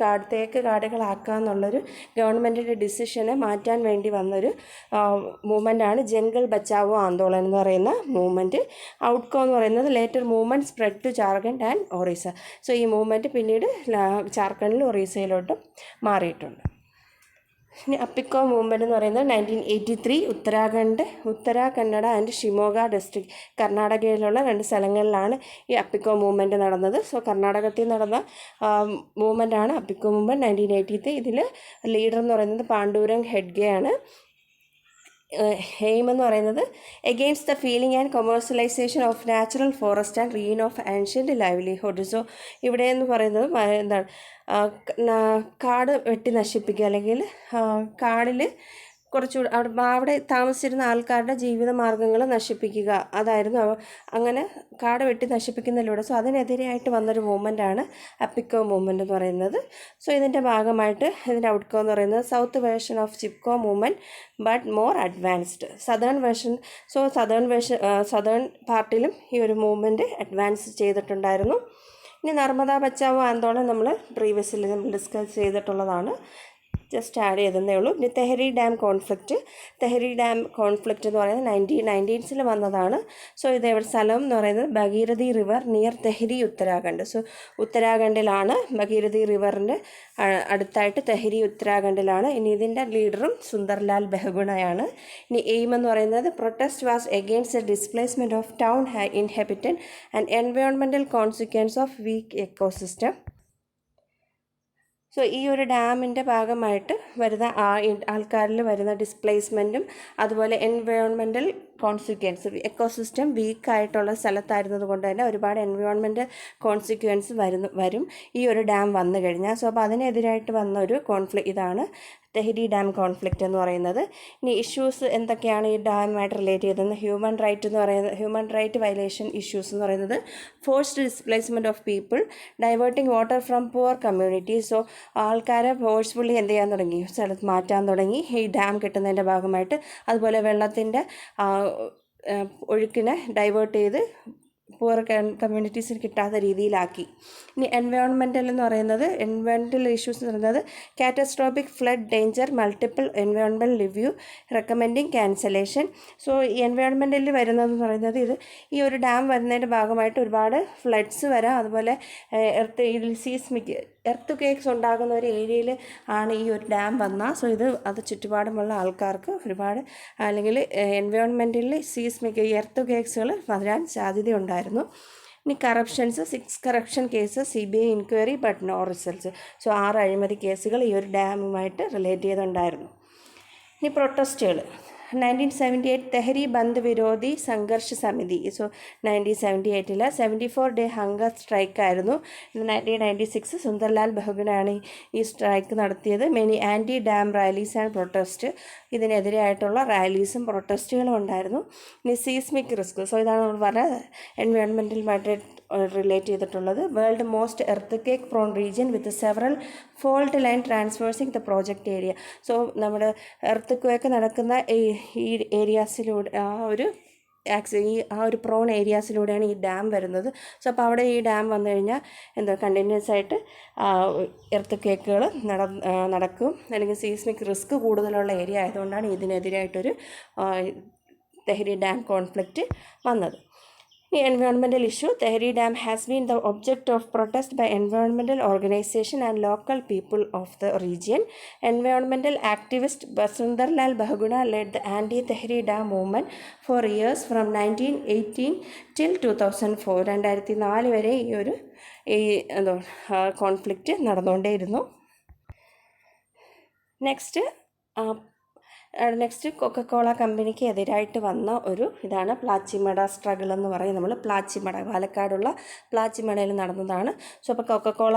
തേക്ക് കാടുകളാക്കുക എന്നുള്ളൊരു ഗവൺമെൻറ്റിൻ്റെ ഡിസിഷനെ മാറ്റാൻ വേണ്ടി വന്നൊരു മൂവ്മെൻറ്റാണ് ജംഗിൾ ബച്ചാവോ ആന്തോളൻ എന്ന് പറയുന്ന മൂവ്മെൻറ്റ്. ഔട്ട്കം എന്ന് പറയുന്നത് later movement spread to Jharkhand and Orissa. So ഈ മൂവ്മെൻറ്റ് പിന്നീട് ജാർഖണ്ഡിലും ഒറീസയിലോട്ടും മാറിയിട്ടുണ്ട്. ഇനി അപ്പിക്കോ മൂവ്മെൻറ്റ് എന്ന് പറയുന്നത് 1983 ഉത്തര കന്നഡ ആൻഡ് ഷിമോഗ ഡിസ്ട്രിക്ട്, കർണാടകയിലുള്ള 2 സ്ഥലങ്ങളിലാണ് ഈ അപ്പിക്കോ മൂവ്മെൻറ്റ് നടന്നത്. സോ കർണാടകത്തിൽ നടന്ന മൂവ്മെൻറ്റാണ് അപ്പിക്കോ മൂവ്മെൻറ്റ് 1983. ഇതിൽ ലീഡർ എന്ന് പറയുന്നത് പാണ്ഡുരംഗ് ഹെഡ്ഗെ ആണ്. എയിം എന്ന് പറയുന്നത് against the feeling and commercialisation of natural forest and reign of ancient livelihood. So ഇവിടെ എന്ന് പറയുന്നത് എന്താണ്, കാട് വെട്ടി നശിപ്പിക്കുക, അല്ലെങ്കിൽ കാടിൽ കുറച്ചുകൂടി അവിടെ താമസിച്ചിരുന്ന ആൾക്കാരുടെ ജീവിത മാർഗ്ഗങ്ങൾ നശിപ്പിക്കുക, അതായിരുന്നു അങ്ങനെ കാട് വെട്ടി നശിപ്പിക്കുന്നതിലൂടെ. സോ അതിനെതിരെയായിട്ട് വന്നൊരു മൂവ്മെൻറ്റാണ് അപ്പിക്കോ മൂവ്മെൻറ്റ് എന്ന് പറയുന്നത്. സോ ഇതിൻ്റെ ഭാഗമായിട്ട് ഇതിൻ്റെ ഔട്ട്കം എന്ന് പറയുന്നത് south version of Chipko movement but more advanced. Southern പാർട്ടിലും ഈ ഒരു മൂവ്മെൻറ്റ് അഡ്വാൻസ് ചെയ്തിട്ടുണ്ടായിരുന്നു. ഇനി നർമ്മദ ബച്ചാവോ ആന്തോളൻ നമ്മൾ ഡിസ്കസ് ചെയ്തിട്ടുള്ളതാണ്, ജസ്റ്റ് ആഡ് ചെയ്തതേ ഉള്ളൂ. ഇനി തെഹരി ഡാം കോൺഫ്ലിക്റ്റ് എന്ന് പറയുന്നത് 1990s വന്നതാണ്. സോ ഇത് സ്ഥലം എന്ന് പറയുന്നത് Bhagirathi river near Tehri, Uttarakhand. So ഉത്തരാഖണ്ഡിലാണ്, ഭഗീരഥി റിവറിൻ്റെ അടുത്തായിട്ട് തെഹരി ഉത്തരാഖണ്ഡിലാണ്. ഇനി ഇതിൻ്റെ ലീഡറും സുന്ദർലാൽ ബഹുഗുണയാണ്. ഇനി എയിം എന്ന് പറയുന്നത് protest was against the displacement of town inhabitant and environmental consequence of weak ecosystem. So ഈ ഒരു ഡാമിൻ്റെ ഭാഗമായിട്ട് വരുന്ന ആൾക്കാരിൽ വരുന്ന ഡിസ്പ്ലേസ്മെൻറ്റും അതുപോലെ എൻവയോൺമെൻറ്റൽ കോൺസിക്വൻസ്, എക്കോസിസ്റ്റം വീക്കായിട്ടുള്ള സ്ഥലത്തായിരുന്നത് കൊണ്ട് തന്നെ ഒരുപാട് എൻവയോൺമെൻറ്റൽ കോൺസിക്വൻസ് വരും ഈ ഒരു ഡാം വന്നു കഴിഞ്ഞാൽ. സോ അപ്പോൾ അതിനെതിരായിട്ട് വന്ന ഒരു ഇതാണ് തെഹരി ഡാം കോൺഫ്ലിക്റ്റ് എന്ന് പറയുന്നത്. ഇനി ഇഷ്യൂസ് എന്തൊക്കെയാണ് ഈ ഡാമുമായിട്ട് റിലേറ്റ് ചെയ്തത്? ഹ്യൂമൻ റൈറ്റ് വയലേഷൻ ഇഷ്യൂസ് എന്ന് പറയുന്നത് forced displacement of people, diverting water from poor communities. So ആൾക്കാരെ ഫോഴ്സ്ഫുള്ളി എന്ത് ചെയ്യാൻ തുടങ്ങി, സ്ഥലത്ത് മാറ്റാൻ തുടങ്ങി ഈ ഡാം കെട്ടുന്നതിൻ്റെ ഭാഗമായിട്ട്. അതുപോലെ വെള്ളത്തിൻ്റെ ഒഴുക്കിനെ ഡൈവേർട്ട് ചെയ്ത് പൂർ കമ്മ്യൂണിറ്റീസിന് കിട്ടാത്ത രീതിയിലാക്കി. ഇനി എൻവയോൺമെൻറ്റൽ എന്ന് പറയുന്നത്, എൻവയോൺമെൻറ്റൽ ഇഷ്യൂസ് എന്ന് പറയുന്നത് catastrophic flood danger, multiple environmental review, recommending cancellation. So ഈ എൻവയോൺമെൻറ്റലിൽ വരുന്നതെന്ന് പറയുന്നത് ഇത് ഈ ഒരു ഡാം വരുന്നതിൻ്റെ ഭാഗമായിട്ട് ഒരുപാട് ഫ്ലഡ്സ് വരാം, അതുപോലെ എർത്ത് കേക്സ് ഉണ്ടാകുന്ന ഒരു ഏരിയയിൽ ആണ് ഈ ഒരു ഡാം വന്നാൽ, സോ അത് ചുറ്റുപാടുമുള്ള ആൾക്കാർക്ക് ഒരുപാട് അല്ലെങ്കിൽ എൻവയോൺമെൻറ്റിൽ എർത്ത് കേക്സുകൾ വരാൻ സാധ്യതയുണ്ടായിരുന്നു. ഇനി corruptions, 6 corruption cases, CBI inquiry but no results. So 6 അഴിമതി കേസുകൾ ഈ ഒരു ഡാമുമായിട്ട് റിലേറ്റ് ചെയ്തുണ്ടായിരുന്നു. ഇനി പ്രൊട്ടസ്റ്റുകൾ. 1978 Tehri bandh Virodhi Sangharsh Samiti. So 1978 74-day hunger സ്ട്രൈക്കായിരുന്നു. 1996 സുന്ദർലാൽ ബഹുഗുണയാണ് ഈ സ്ട്രൈക്ക് നടത്തിയത്. Many anti dam rallies and protest, ഇതിനെതിരെയായിട്ടുള്ള റാലീസും പ്രൊട്ടസ്റ്റുകളും ഉണ്ടായിരുന്നു. ഇനി സീസ്മിക് റിസ്ക്. സോ ഇതാണ് നമ്മൾ പറഞ്ഞ എൻവയോൺമെൻറ്റലുമായിട്ട് റിലേറ്റ് ചെയ്തിട്ടുള്ളത്. World most earthquake prone region with several fault line ട്രാൻസ്വേഴ്സിങ് ദ പ്രോജക്റ്റ് ഏരിയ. സോ നമ്മുടെ എർത്ത് കേക്ക് നടക്കുന്ന ഈ ഏരിയാസിലൂടെ ആ ഒരു പ്രോൺ ഏരിയാസിലൂടെയാണ് ഈ ഡാം വരുന്നത്. സോ അപ്പോൾ അവിടെ ഈ ഡാം വന്നു കഴിഞ്ഞാൽ കണ്ടിന്യൂസ് ആയിട്ട് എർത്ത് കേക്കുകൾ നടക്കും, അല്ലെങ്കിൽ സീസ്മിക് റിസ്ക് കൂടുതലുള്ള ഏരിയ ആയതുകൊണ്ടാണ് ഇതിനെതിരായിട്ടൊരു തെഹരി ഡാം കോൺഫ്ലിക്റ്റ് വന്നത്. Environmental issue. Tehri Dam has been the object of protest by environmental organization and local people of the region. Environmental activist Basundar Lal Bahuguna led the anti-Tehri Dam movement for years from 1918 till 2004. 2004 വരെ ഈ conflict നടന്നുകൊണ്ടേയിരുന്നു. Next Coca Cola കമ്പനിക്ക് എതിരായിട്ട് വന്ന ഇതാണ് Plachimada struggle എന്ന് പറയും നമ്മൾ. പ്ലാച്ചിമട, പാലക്കാടുള്ള പ്ലാച്ചിമടയിൽ നടന്നതാണ്. സോ അപ്പോൾ കൊക്കക്കോള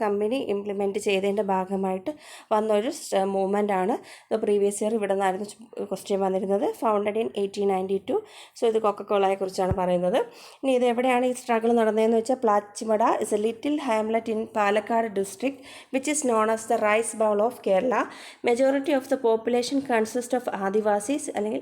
കമ്പനി ഇംപ്ലിമെൻറ്റ് ചെയ്തതിൻ്റെ ഭാഗമായിട്ട് വന്നൊരു മൂവ്മെൻ്റാണ്. പ്രീവിയസ് ഇയർ ഇവിടെ നിന്നായിരുന്നു ക്വസ്റ്റ്യൻ വന്നിരുന്നത്. Founded in 1892. സോ ഇത് കൊക്കക്കോളയെക്കുറിച്ചാണ് പറയുന്നത്. ഇനി ഇത് എവിടെയാണ് ഈ സ്ട്രഗിൾ നടന്നതെന്ന് വെച്ചാൽ, Plachimada is a little hamlet in Palakkad district which is known as the rice bowl of Kerala. Majority of the population consists of Adivasis അല്ലെങ്കിൽ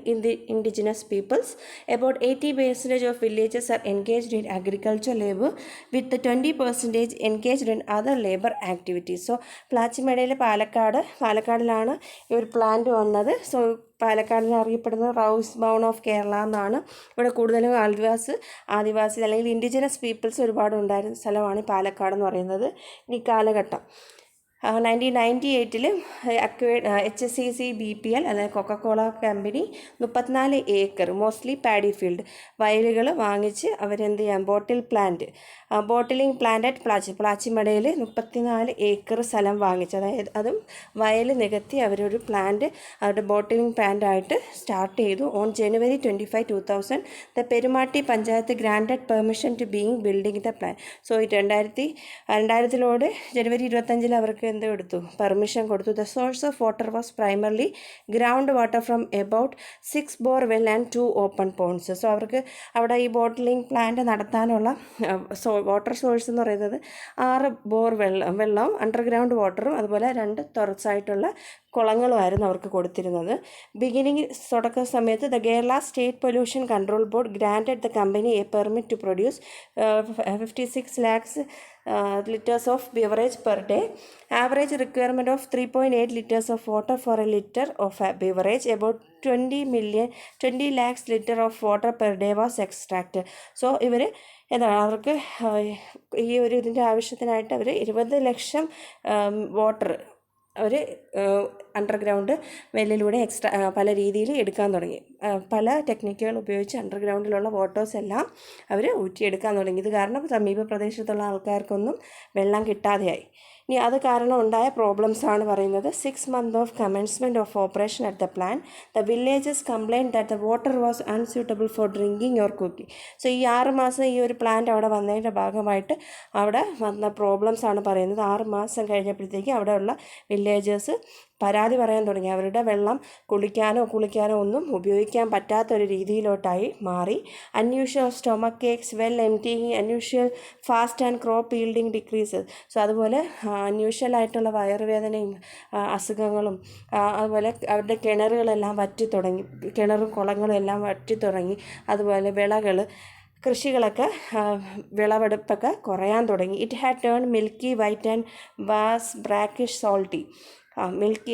indigenous peoples. About 80% of villages are engaged in agricultural labor with 20% engaged in other labor activities. So പ്ലാച്ചിമടയിൽ പാലക്കാടിലാണ് ഈ ഒരു plant വന്നത്. So പാലക്കാടിനെ അറിയപ്പെടുന്നത് rice bowl of Kerala എന്നാണ്. ഇവിടെ കൂടുതലും ആദിവാസി അല്ലെങ്കിൽ indigenous people's ഒരുപാട് ഉണ്ടായിരുന്ന സ്ഥലമാണ് പാലക്കാട് എന്ന് പറയുന്നത്. ഈ കാലഘട്ടം 1998 HSCC BPL അതായത് Coca Cola company 34 acre mostly paddy field വയലുകൾ വാങ്ങിച്ച് അവരെന്ത് ചെയ്യാം, ബോട്ടിലിംഗ് പ്ലാന്റ് അറ്റ് പ്ലാച്ചിമടയിൽ 34 ഏക്കർ സ്ഥലം വാങ്ങിച്ച്, അതായത് അതും വയൽ നികത്തി അവരൊരു അവരുടെ ബോട്ടിലിംഗ് പ്ലാന്റായിട്ട് സ്റ്റാർട്ട് ചെയ്തു. On January 25, 2000 the Perumatty panchayat granted permission to building the plan. So 2000 ജനുവരി 25 അവർക്ക് പെർമിഷൻ കൊടുത്തു. The source of water was primarily ground water from about 6 borewell and 2 open ponds. So അവർക്ക് അവിടെ ഈ ബോട്ടിലിംഗ് പ്ലാന്റ് നടത്താനുള്ള വാട്ടർ സോഴ്സ് എന്ന് പറയുന്നത് 6 ബോർ വെള്ളം അണ്ടർഗ്രൗണ്ട് വാട്ടറും അതുപോലെ 2 തുറസായിട്ടുള്ള കുളങ്ങളുമായിരുന്നു അവർക്ക് കൊടുത്തിരുന്നത്. തുടക്ക സമയത്ത് the Kerala state pollution control board granted the company a permit to produce 56 lakhs liters of beverage per day. Average requirement of 3.8 liters of water for a liter of a beverage. About 20 lakhs liter of water per day was extracted. So അവർക്ക് ഈ ഇതിൻ്റെ ആവശ്യത്തിനായിട്ട് അവർ 20 ലക്ഷം water അവർ underground വെല്ലിലൂടെ പല രീതിയിൽ എടുക്കാൻ തുടങ്ങി. പല ടെക്നിക്കുകൾ ഉപയോഗിച്ച് അണ്ടർഗ്രൗണ്ടിലുള്ള വാട്ടേഴ്സ് എല്ലാം അവർ ഊറ്റിയെടുക്കാൻ തുടങ്ങി. ഇത് കാരണം സമീപ പ്രദേശത്തുള്ള ആൾക്കാർക്കൊന്നും വെള്ളം കിട്ടാതെയായി. ഇനി അത് കാരണം ഉണ്ടായ പ്രോബ്ലംസ് ആണ് പറയുന്നത്. 6 months of commencement of operation at the plan the villages complaint that the water was unsuitable four drinking or cooking. So ഈ 6 മാസം ഈ ഒരു പ്ലാന്റ് അവിടെ വന്നതിൻ്റെ ഭാഗമായിട്ട് അവിടെ വന്ന പ്രോബ്ലംസ് ആണ് പറയുന്നത്. 6 മാസം കഴിഞ്ഞപ്പോഴത്തേക്ക് അവിടെയുള്ള വില്ലേജേഴ്സ് പരാതി പറയാൻ തുടങ്ങി. അവരുടെ വെള്ളം കുളിക്കാനോ ഒന്നും ഉപയോഗിക്കാൻ പറ്റാത്തൊരു രീതിയിലോട്ടായി മാറി. Unusual stomach cakes, well emptying, unusual fast and crop yielding decreases. So അതുപോലെ അൺയൂഷ്വലായിട്ടുള്ള വയറുവേദനയും അസുഖങ്ങളും അതുപോലെ അവരുടെ കിണറുകളെല്ലാം വറ്റി തുടങ്ങി, കിണറും കുളങ്ങളും എല്ലാം വറ്റി തുടങ്ങി. അതുപോലെ വിളകൾ കൃഷികളൊക്കെ വിളവെടുപ്പൊക്കെ കുറയാൻ തുടങ്ങി. It had turn milky white and was brackish salty. Milky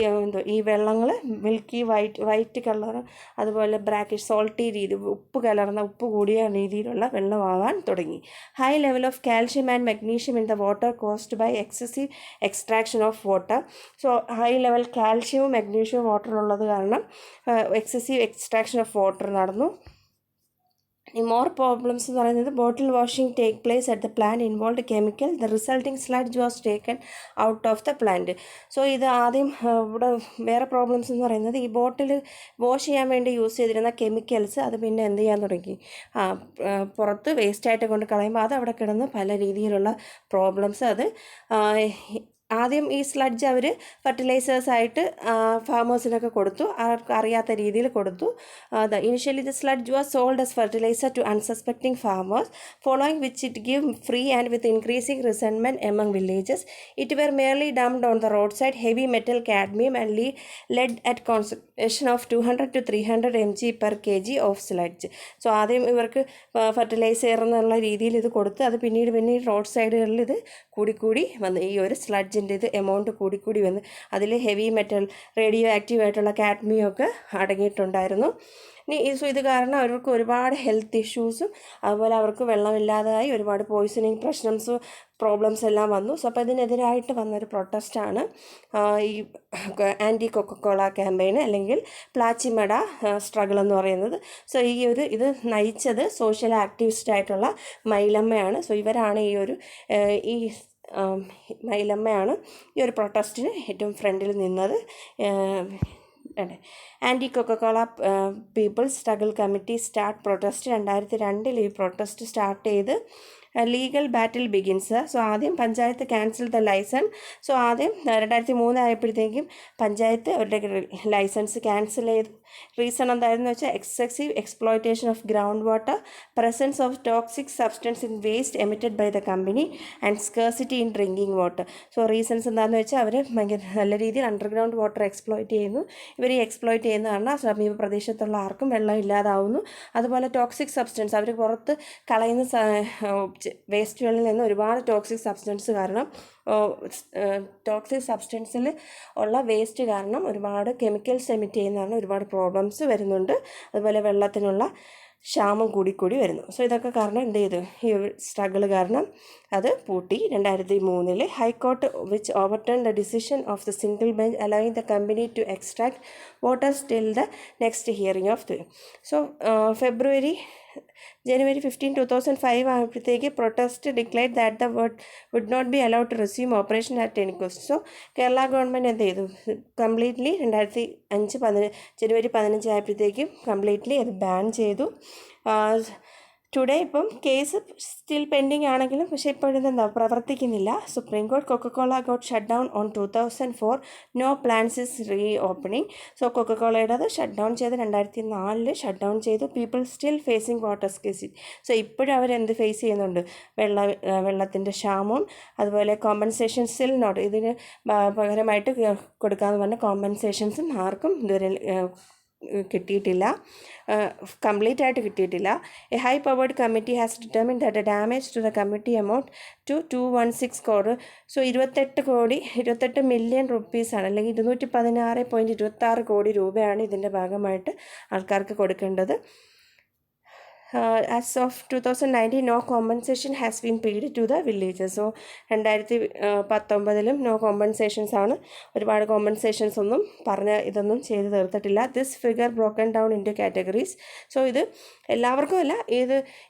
ഈ വെള്ളങ്ങൾ മിൽക്കി വൈറ്റ് കളർ, അതുപോലെ ബ്രാക്കിഷ് സോൾട്ടി രീതി, ഉപ്പ് കൂടിയ രീതിയിലുള്ള വെള്ളമാവാൻ തുടങ്ങി. High level of calcium and magnesium in the water caused by excessive extraction of water. So high level കാൽഷ്യവും മഗ്നീഷ്യവും വാട്ടറിലുള്ളത് കാരണം എക്സസീവ് എക്സ്ട്രാക്ഷൻ ഓഫ് വാട്ടർ നടന്നു. ഈ മോർ പ്രോബ്ലംസ് എന്ന് പറയുന്നത് bottle washing take place at the plant involve chemical. The resulting sludge was taken out of the plant. So ഇത് ആദ്യം ഇവിടെ വേറെ പ്രോബ്ലംസ് എന്ന് പറയുന്നത് ഈ ബോട്ടിൽ വാഷ് ചെയ്യാൻ വേണ്ടി യൂസ് ചെയ്തിരുന്ന കെമിക്കൽസ് അത് പിന്നെ എന്ത് ചെയ്യാൻ തുടങ്ങി, പുറത്ത് വേസ്റ്റായിട്ട് കൊണ്ട് കളയുമ്പോൾ അത് അവിടെ കിടന്ന് പല രീതിയിലുള്ള പ്രോബ്ലംസ്. അത് ആദ്യം ഈ സ്ലഡ്ജ് അവർ ഫെർട്ടിലൈസേഴ്സായിട്ട് ഫാമേഴ്സിനൊക്കെ കൊടുത്തു, അവർക്ക് അറിയാത്ത രീതിയിൽ കൊടുത്തു. Initially the sludge was sold as fertilizer to unsuspecting farmers, following which it gave free and with increasing resentment among villagers. It were merely dumped on the roadside. Heavy metal, cadmium and lead at concentration of 200 to 300 mg per kg of sludge. So ആദ്യം ഇവർക്ക് fertiliser എന്നുള്ള രീതിയിൽ ഇത് കൊടുത്ത് അത് പിന്നീട് road സൈഡുകളിൽ ഇത് കൂടിക്കൂടി വന്ന് ഈ ഒരു സ്ലഡ്ജിൻ്റെ ഇത് എമൗണ്ട് കൂടിക്കൂടി വന്ന് അതിൽ ഹെവി മെറ്റൽ, റേഡിയോ ആക്റ്റീവ് ആയിട്ടുള്ള കാഡ്മിയം ഒക്കെ അടങ്ങിയിട്ടുണ്ടായിരുന്നു. ഇത് കാരണം അവർക്ക് ഒരുപാട് ഹെൽത്ത് ഇഷ്യൂസും അതുപോലെ അവർക്ക് വെള്ളമില്ലാതായി ഒരുപാട് പോയ്സണിങ് പ്രോബ്ലംസ് എല്ലാം വന്നു. സോ അപ്പോൾ ഇതിനെതിരായിട്ട് വന്നൊരു പ്രൊട്ടസ്റ്റാണ് ഈ ആൻറ്റി കൊക്കക്കോള ക്യാമ്പയിൻ അല്ലെങ്കിൽ പ്ലാച്ചിമട സ്ട്രഗിൾ എന്ന് പറയുന്നത്. സോ ഇത് നയിച്ചത് സോഷ്യൽ ആക്ടിവിസ്റ്റ് ആയിട്ടുള്ള മൈലമ്മയാണ്. സോ ഇവരാണ് ഈ മൈലമ്മയാണ് ഈ ഒരു പ്രൊട്ടസ്റ്റിന് ഏറ്റവും ഫ്രണ്ടിൽ നിന്നത്. Anti Coca Cola people's struggle committee start protest. 2002 ഈ പ്രൊട്ടസ്റ്റ് സ്റ്റാർട്ട് ചെയ്ത് ലീഗൽ ബാറ്റിൽ ബിഗിൻസ്. സോ ആദ്യം panchayat cancel the licence. So ആദ്യം 2003 ആയപ്പോഴത്തേക്കും പഞ്ചായത്ത് അവരുടെ ലൈസൻസ് ക്യാൻസൽ ചെയ്തു. റീസൺ എന്തായിരുന്നു വെച്ചാൽ excessive exploitation of ground water, presence of toxic substance in waste emitted by the company and scarcity in drinking water. So reasons എന്താണെന്ന് വെച്ചാൽ അവർ ഭയങ്കര നല്ല രീതിയിൽ അണ്ടർഗ്രൗണ്ട് വാട്ടർ എക്സ്പ്ലോയിറ്റ് ചെയ്യുന്നു. ഇവർ ഈ എക്സ്പ്ലോയിറ്റ് ചെയ്യുന്ന കാരണം സമീപ പ്രദേശത്തുള്ള ആർക്കും വെള്ളം ഇല്ലാതാവുന്നു. അതുപോലെ ടോക്സിക് സബ്സ്റ്റൻസ് അവർ പുറത്ത് കളയുന്ന വേസ്റ്റുകളിൽ നിന്ന് ഒരുപാട് ടോക്സിക് സബ്സ്റ്റൻസ് കാരണം ടോക്സിക് സബ്സ്റ്റൻസിൽ ഉള്ള വേസ്റ്റ് കാരണം ഒരുപാട് കെമിക്കൽസ് എമിറ്റ് ചെയ്യുന്നതാണ് ഒരുപാട് പ്രോബ്ലംസ് വരുന്നുണ്ട്. അതുപോലെ വെള്ളത്തിനുള്ള ക്ഷാമം കൂടിക്കൂടി വരുന്നു. സോ ഇതൊക്കെ കാരണം എന്ത് ചെയ്തു, ഈ സ്ട്രഗിൾ കാരണം അത് പൂട്ടി. 2003 high court which overturn the decision of the single bench allowing the company to extract water till the next hearing of the. So January 15, 2005 ആയപ്പോഴത്തേക്ക് protest declared that the would not be allowed to resume operation at any cost. So Kerala government എന്ത് ചെയ്തു, completely 2005 January 15 ആയപ്പോഴത്തേക്കും completely അത് ban ചെയ്തു. Today ഇപ്പം case still pending ആണെങ്കിലും പക്ഷേ ഇപ്പോഴെന്താ പ്രവർത്തിക്കുന്നില്ല. Supreme court Coca Cola got shut down on 2004. No plans is reopening. So കൊക്കക്കോളയുടെ അത് ഷട്ട് ഡൗൺ ചെയ്ത് 2004 ഷട്ട് ഡൗൺ ചെയ്തു. People still facing water scarcity. So ഇപ്പോഴും അവരെന്ത് ഫേസ് ചെയ്യുന്നുണ്ട്, വെള്ളത്തിൻ്റെ ക്ഷാമവും അതുപോലെ കോമ്പൻസേഷൻ സ്റ്റിൽ നോട്ട്. ഇതിന് പകരമായിട്ട് കൊടുക്കാമെന്ന് പറഞ്ഞ കോമ്പൻസേഷൻസും ആർക്കും ഇതുവരെ കിട്ടിയിട്ടില്ല, കംപ്ലീറ്റ് ആയിട്ട് കിട്ടിയിട്ടില്ല. A high powered committee has determined that a damage to the committee amount to 216 crore. So 28 million റുപ്പീസാണ് അല്ലെങ്കിൽ 216.26 കോടി രൂപയാണ് ഇതിൻ്റെ ഭാഗമായിട്ട് ആൾക്കാർക്ക് കൊടുക്കേണ്ടത്. As of 2019, no compensation has been paid to the villagers. So 2019 നോ കോമ്പൻസേഷൻസ് ആണ്. ഒരുപാട് കോമ്പൻസേഷൻസ് ഒന്നും ഇതൊന്നും ചെയ്ത് തീർത്തിട്ടില്ല. This figure broken down into categories. So ഇത് എല്ലാവർക്കും അല്ല,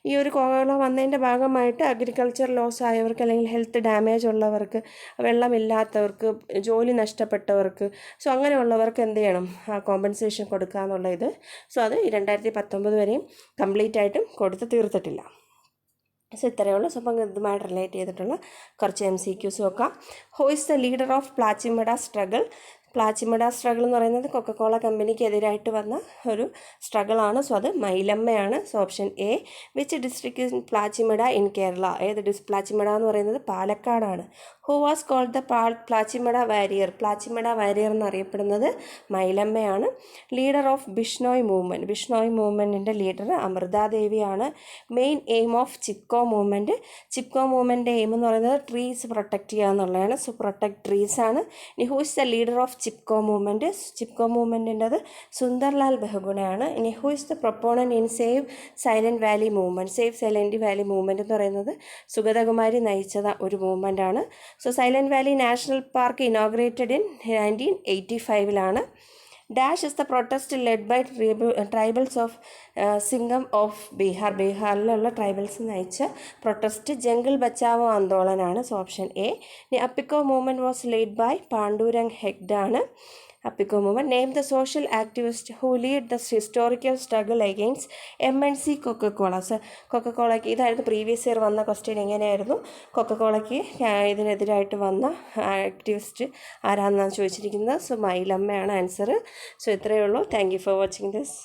ഈ ഒരു കോള വന്നതിൻ്റെ ഭാഗമായിട്ട് അഗ്രികൾച്ചർ ലോസ് ആയവർക്ക് അല്ലെങ്കിൽ ഹെൽത്ത് ഡാമേജ് ഉള്ളവർക്ക്, വെള്ളമില്ലാത്തവർക്ക്, ജോലി നഷ്ടപ്പെട്ടവർക്ക്, സോ അങ്ങനെയുള്ളവർക്ക് എന്ത് ചെയ്യണം, ആ കോമ്പൻസേഷൻ കൊടുക്കുക എന്നുള്ള ഇത്. സോ അത് 2019 വരെയും കംപ്ലീറ്റ് ആയിട്ടും കൊടുത്ത് തീർത്തിട്ടില്ല. സോ ഇത്രയേ ഉള്ളൂ. സോ അപ്പം ഇതുമായിട്ട് റിലേറ്റ് ചെയ്തിട്ടുള്ള കുറച്ച് MCQs നോക്കാം. Who is the leader of Plachimada struggle? Plachimada struggle എന്ന് പറയുന്നത് കൊക്കക്കോള കമ്പനിക്ക് എതിരായിട്ട് വന്ന ഒരു സ്ട്രഗിളാണ്. സോ അത് മൈലമ്മയാണ്. So option A. Which district in Plachimada in Kerala? ഏത് പ്ലാച്ചിമട എന്ന് പറയുന്നത് പാലക്കാടാണ്. Who was called the Plachimada warrior? Plachimada warrior എന്നറിയപ്പെടുന്നത് മൈലമ്മയാണ്. Leader of Bishnoi movement? Bishnoi മൂവ്മെൻറ്റിൻ്റെ ലീഡർ അമൃതാദേവിയാണ്. Main aim of Chipko movement? Chipko മൂവ്മെൻറ്റിൻ്റെ എയിം എന്ന് പറയുന്നത് ട്രീസ് പ്രൊട്ടക്റ്റ് ചെയ്യുക എന്നുള്ളതാണ്. സോ പ്രൊട്ടക്ട് ട്രീസ് ആണ്. ഇനി who is the leader of Chipko movement? Chipko മൂവ്മെൻറ്റിൻ്റെത് സുന്ദർലാൽ ബഹുഗുണയാണ്. ഇനി who is the proponent in save silent valley movement? Save silent valley movement എന്ന് പറയുന്നത് സുഗതകുമാരി നയിച്ച ഒരു മൂവ്മെൻറ്റാണ്. So silent valley national park inaugurated in 1985 dash is the protest led by tribals of Singhbhum of Bihar? ബീഹാറിലുള്ള tribals നയിച്ച പ്രൊട്ടസ്റ്റ് ജംഗിൾ ബച്ചാവോ ആന്തോളനാണ്. So option A. Appiko movement was lead by Pandurang ഹെഗ്ഡാണ്. Appiko movement. Name the social activist who lead the historical struggle against MNC Coca Cola? കൊക്കക്കോളയ്ക്ക് ഇതായിരുന്നു previous year വന്ന question. എങ്ങനെയായിരുന്നു കൊക്കക്കോളയ്ക്ക് ഇതിനെതിരായിട്ട് വന്ന activist ആരാണെന്നാണ് ചോദിച്ചിരിക്കുന്നത്. So മൈലമ്മയാണ് answer. So ഇത്രയേ ഉള്ളൂ. Thank you for watching this.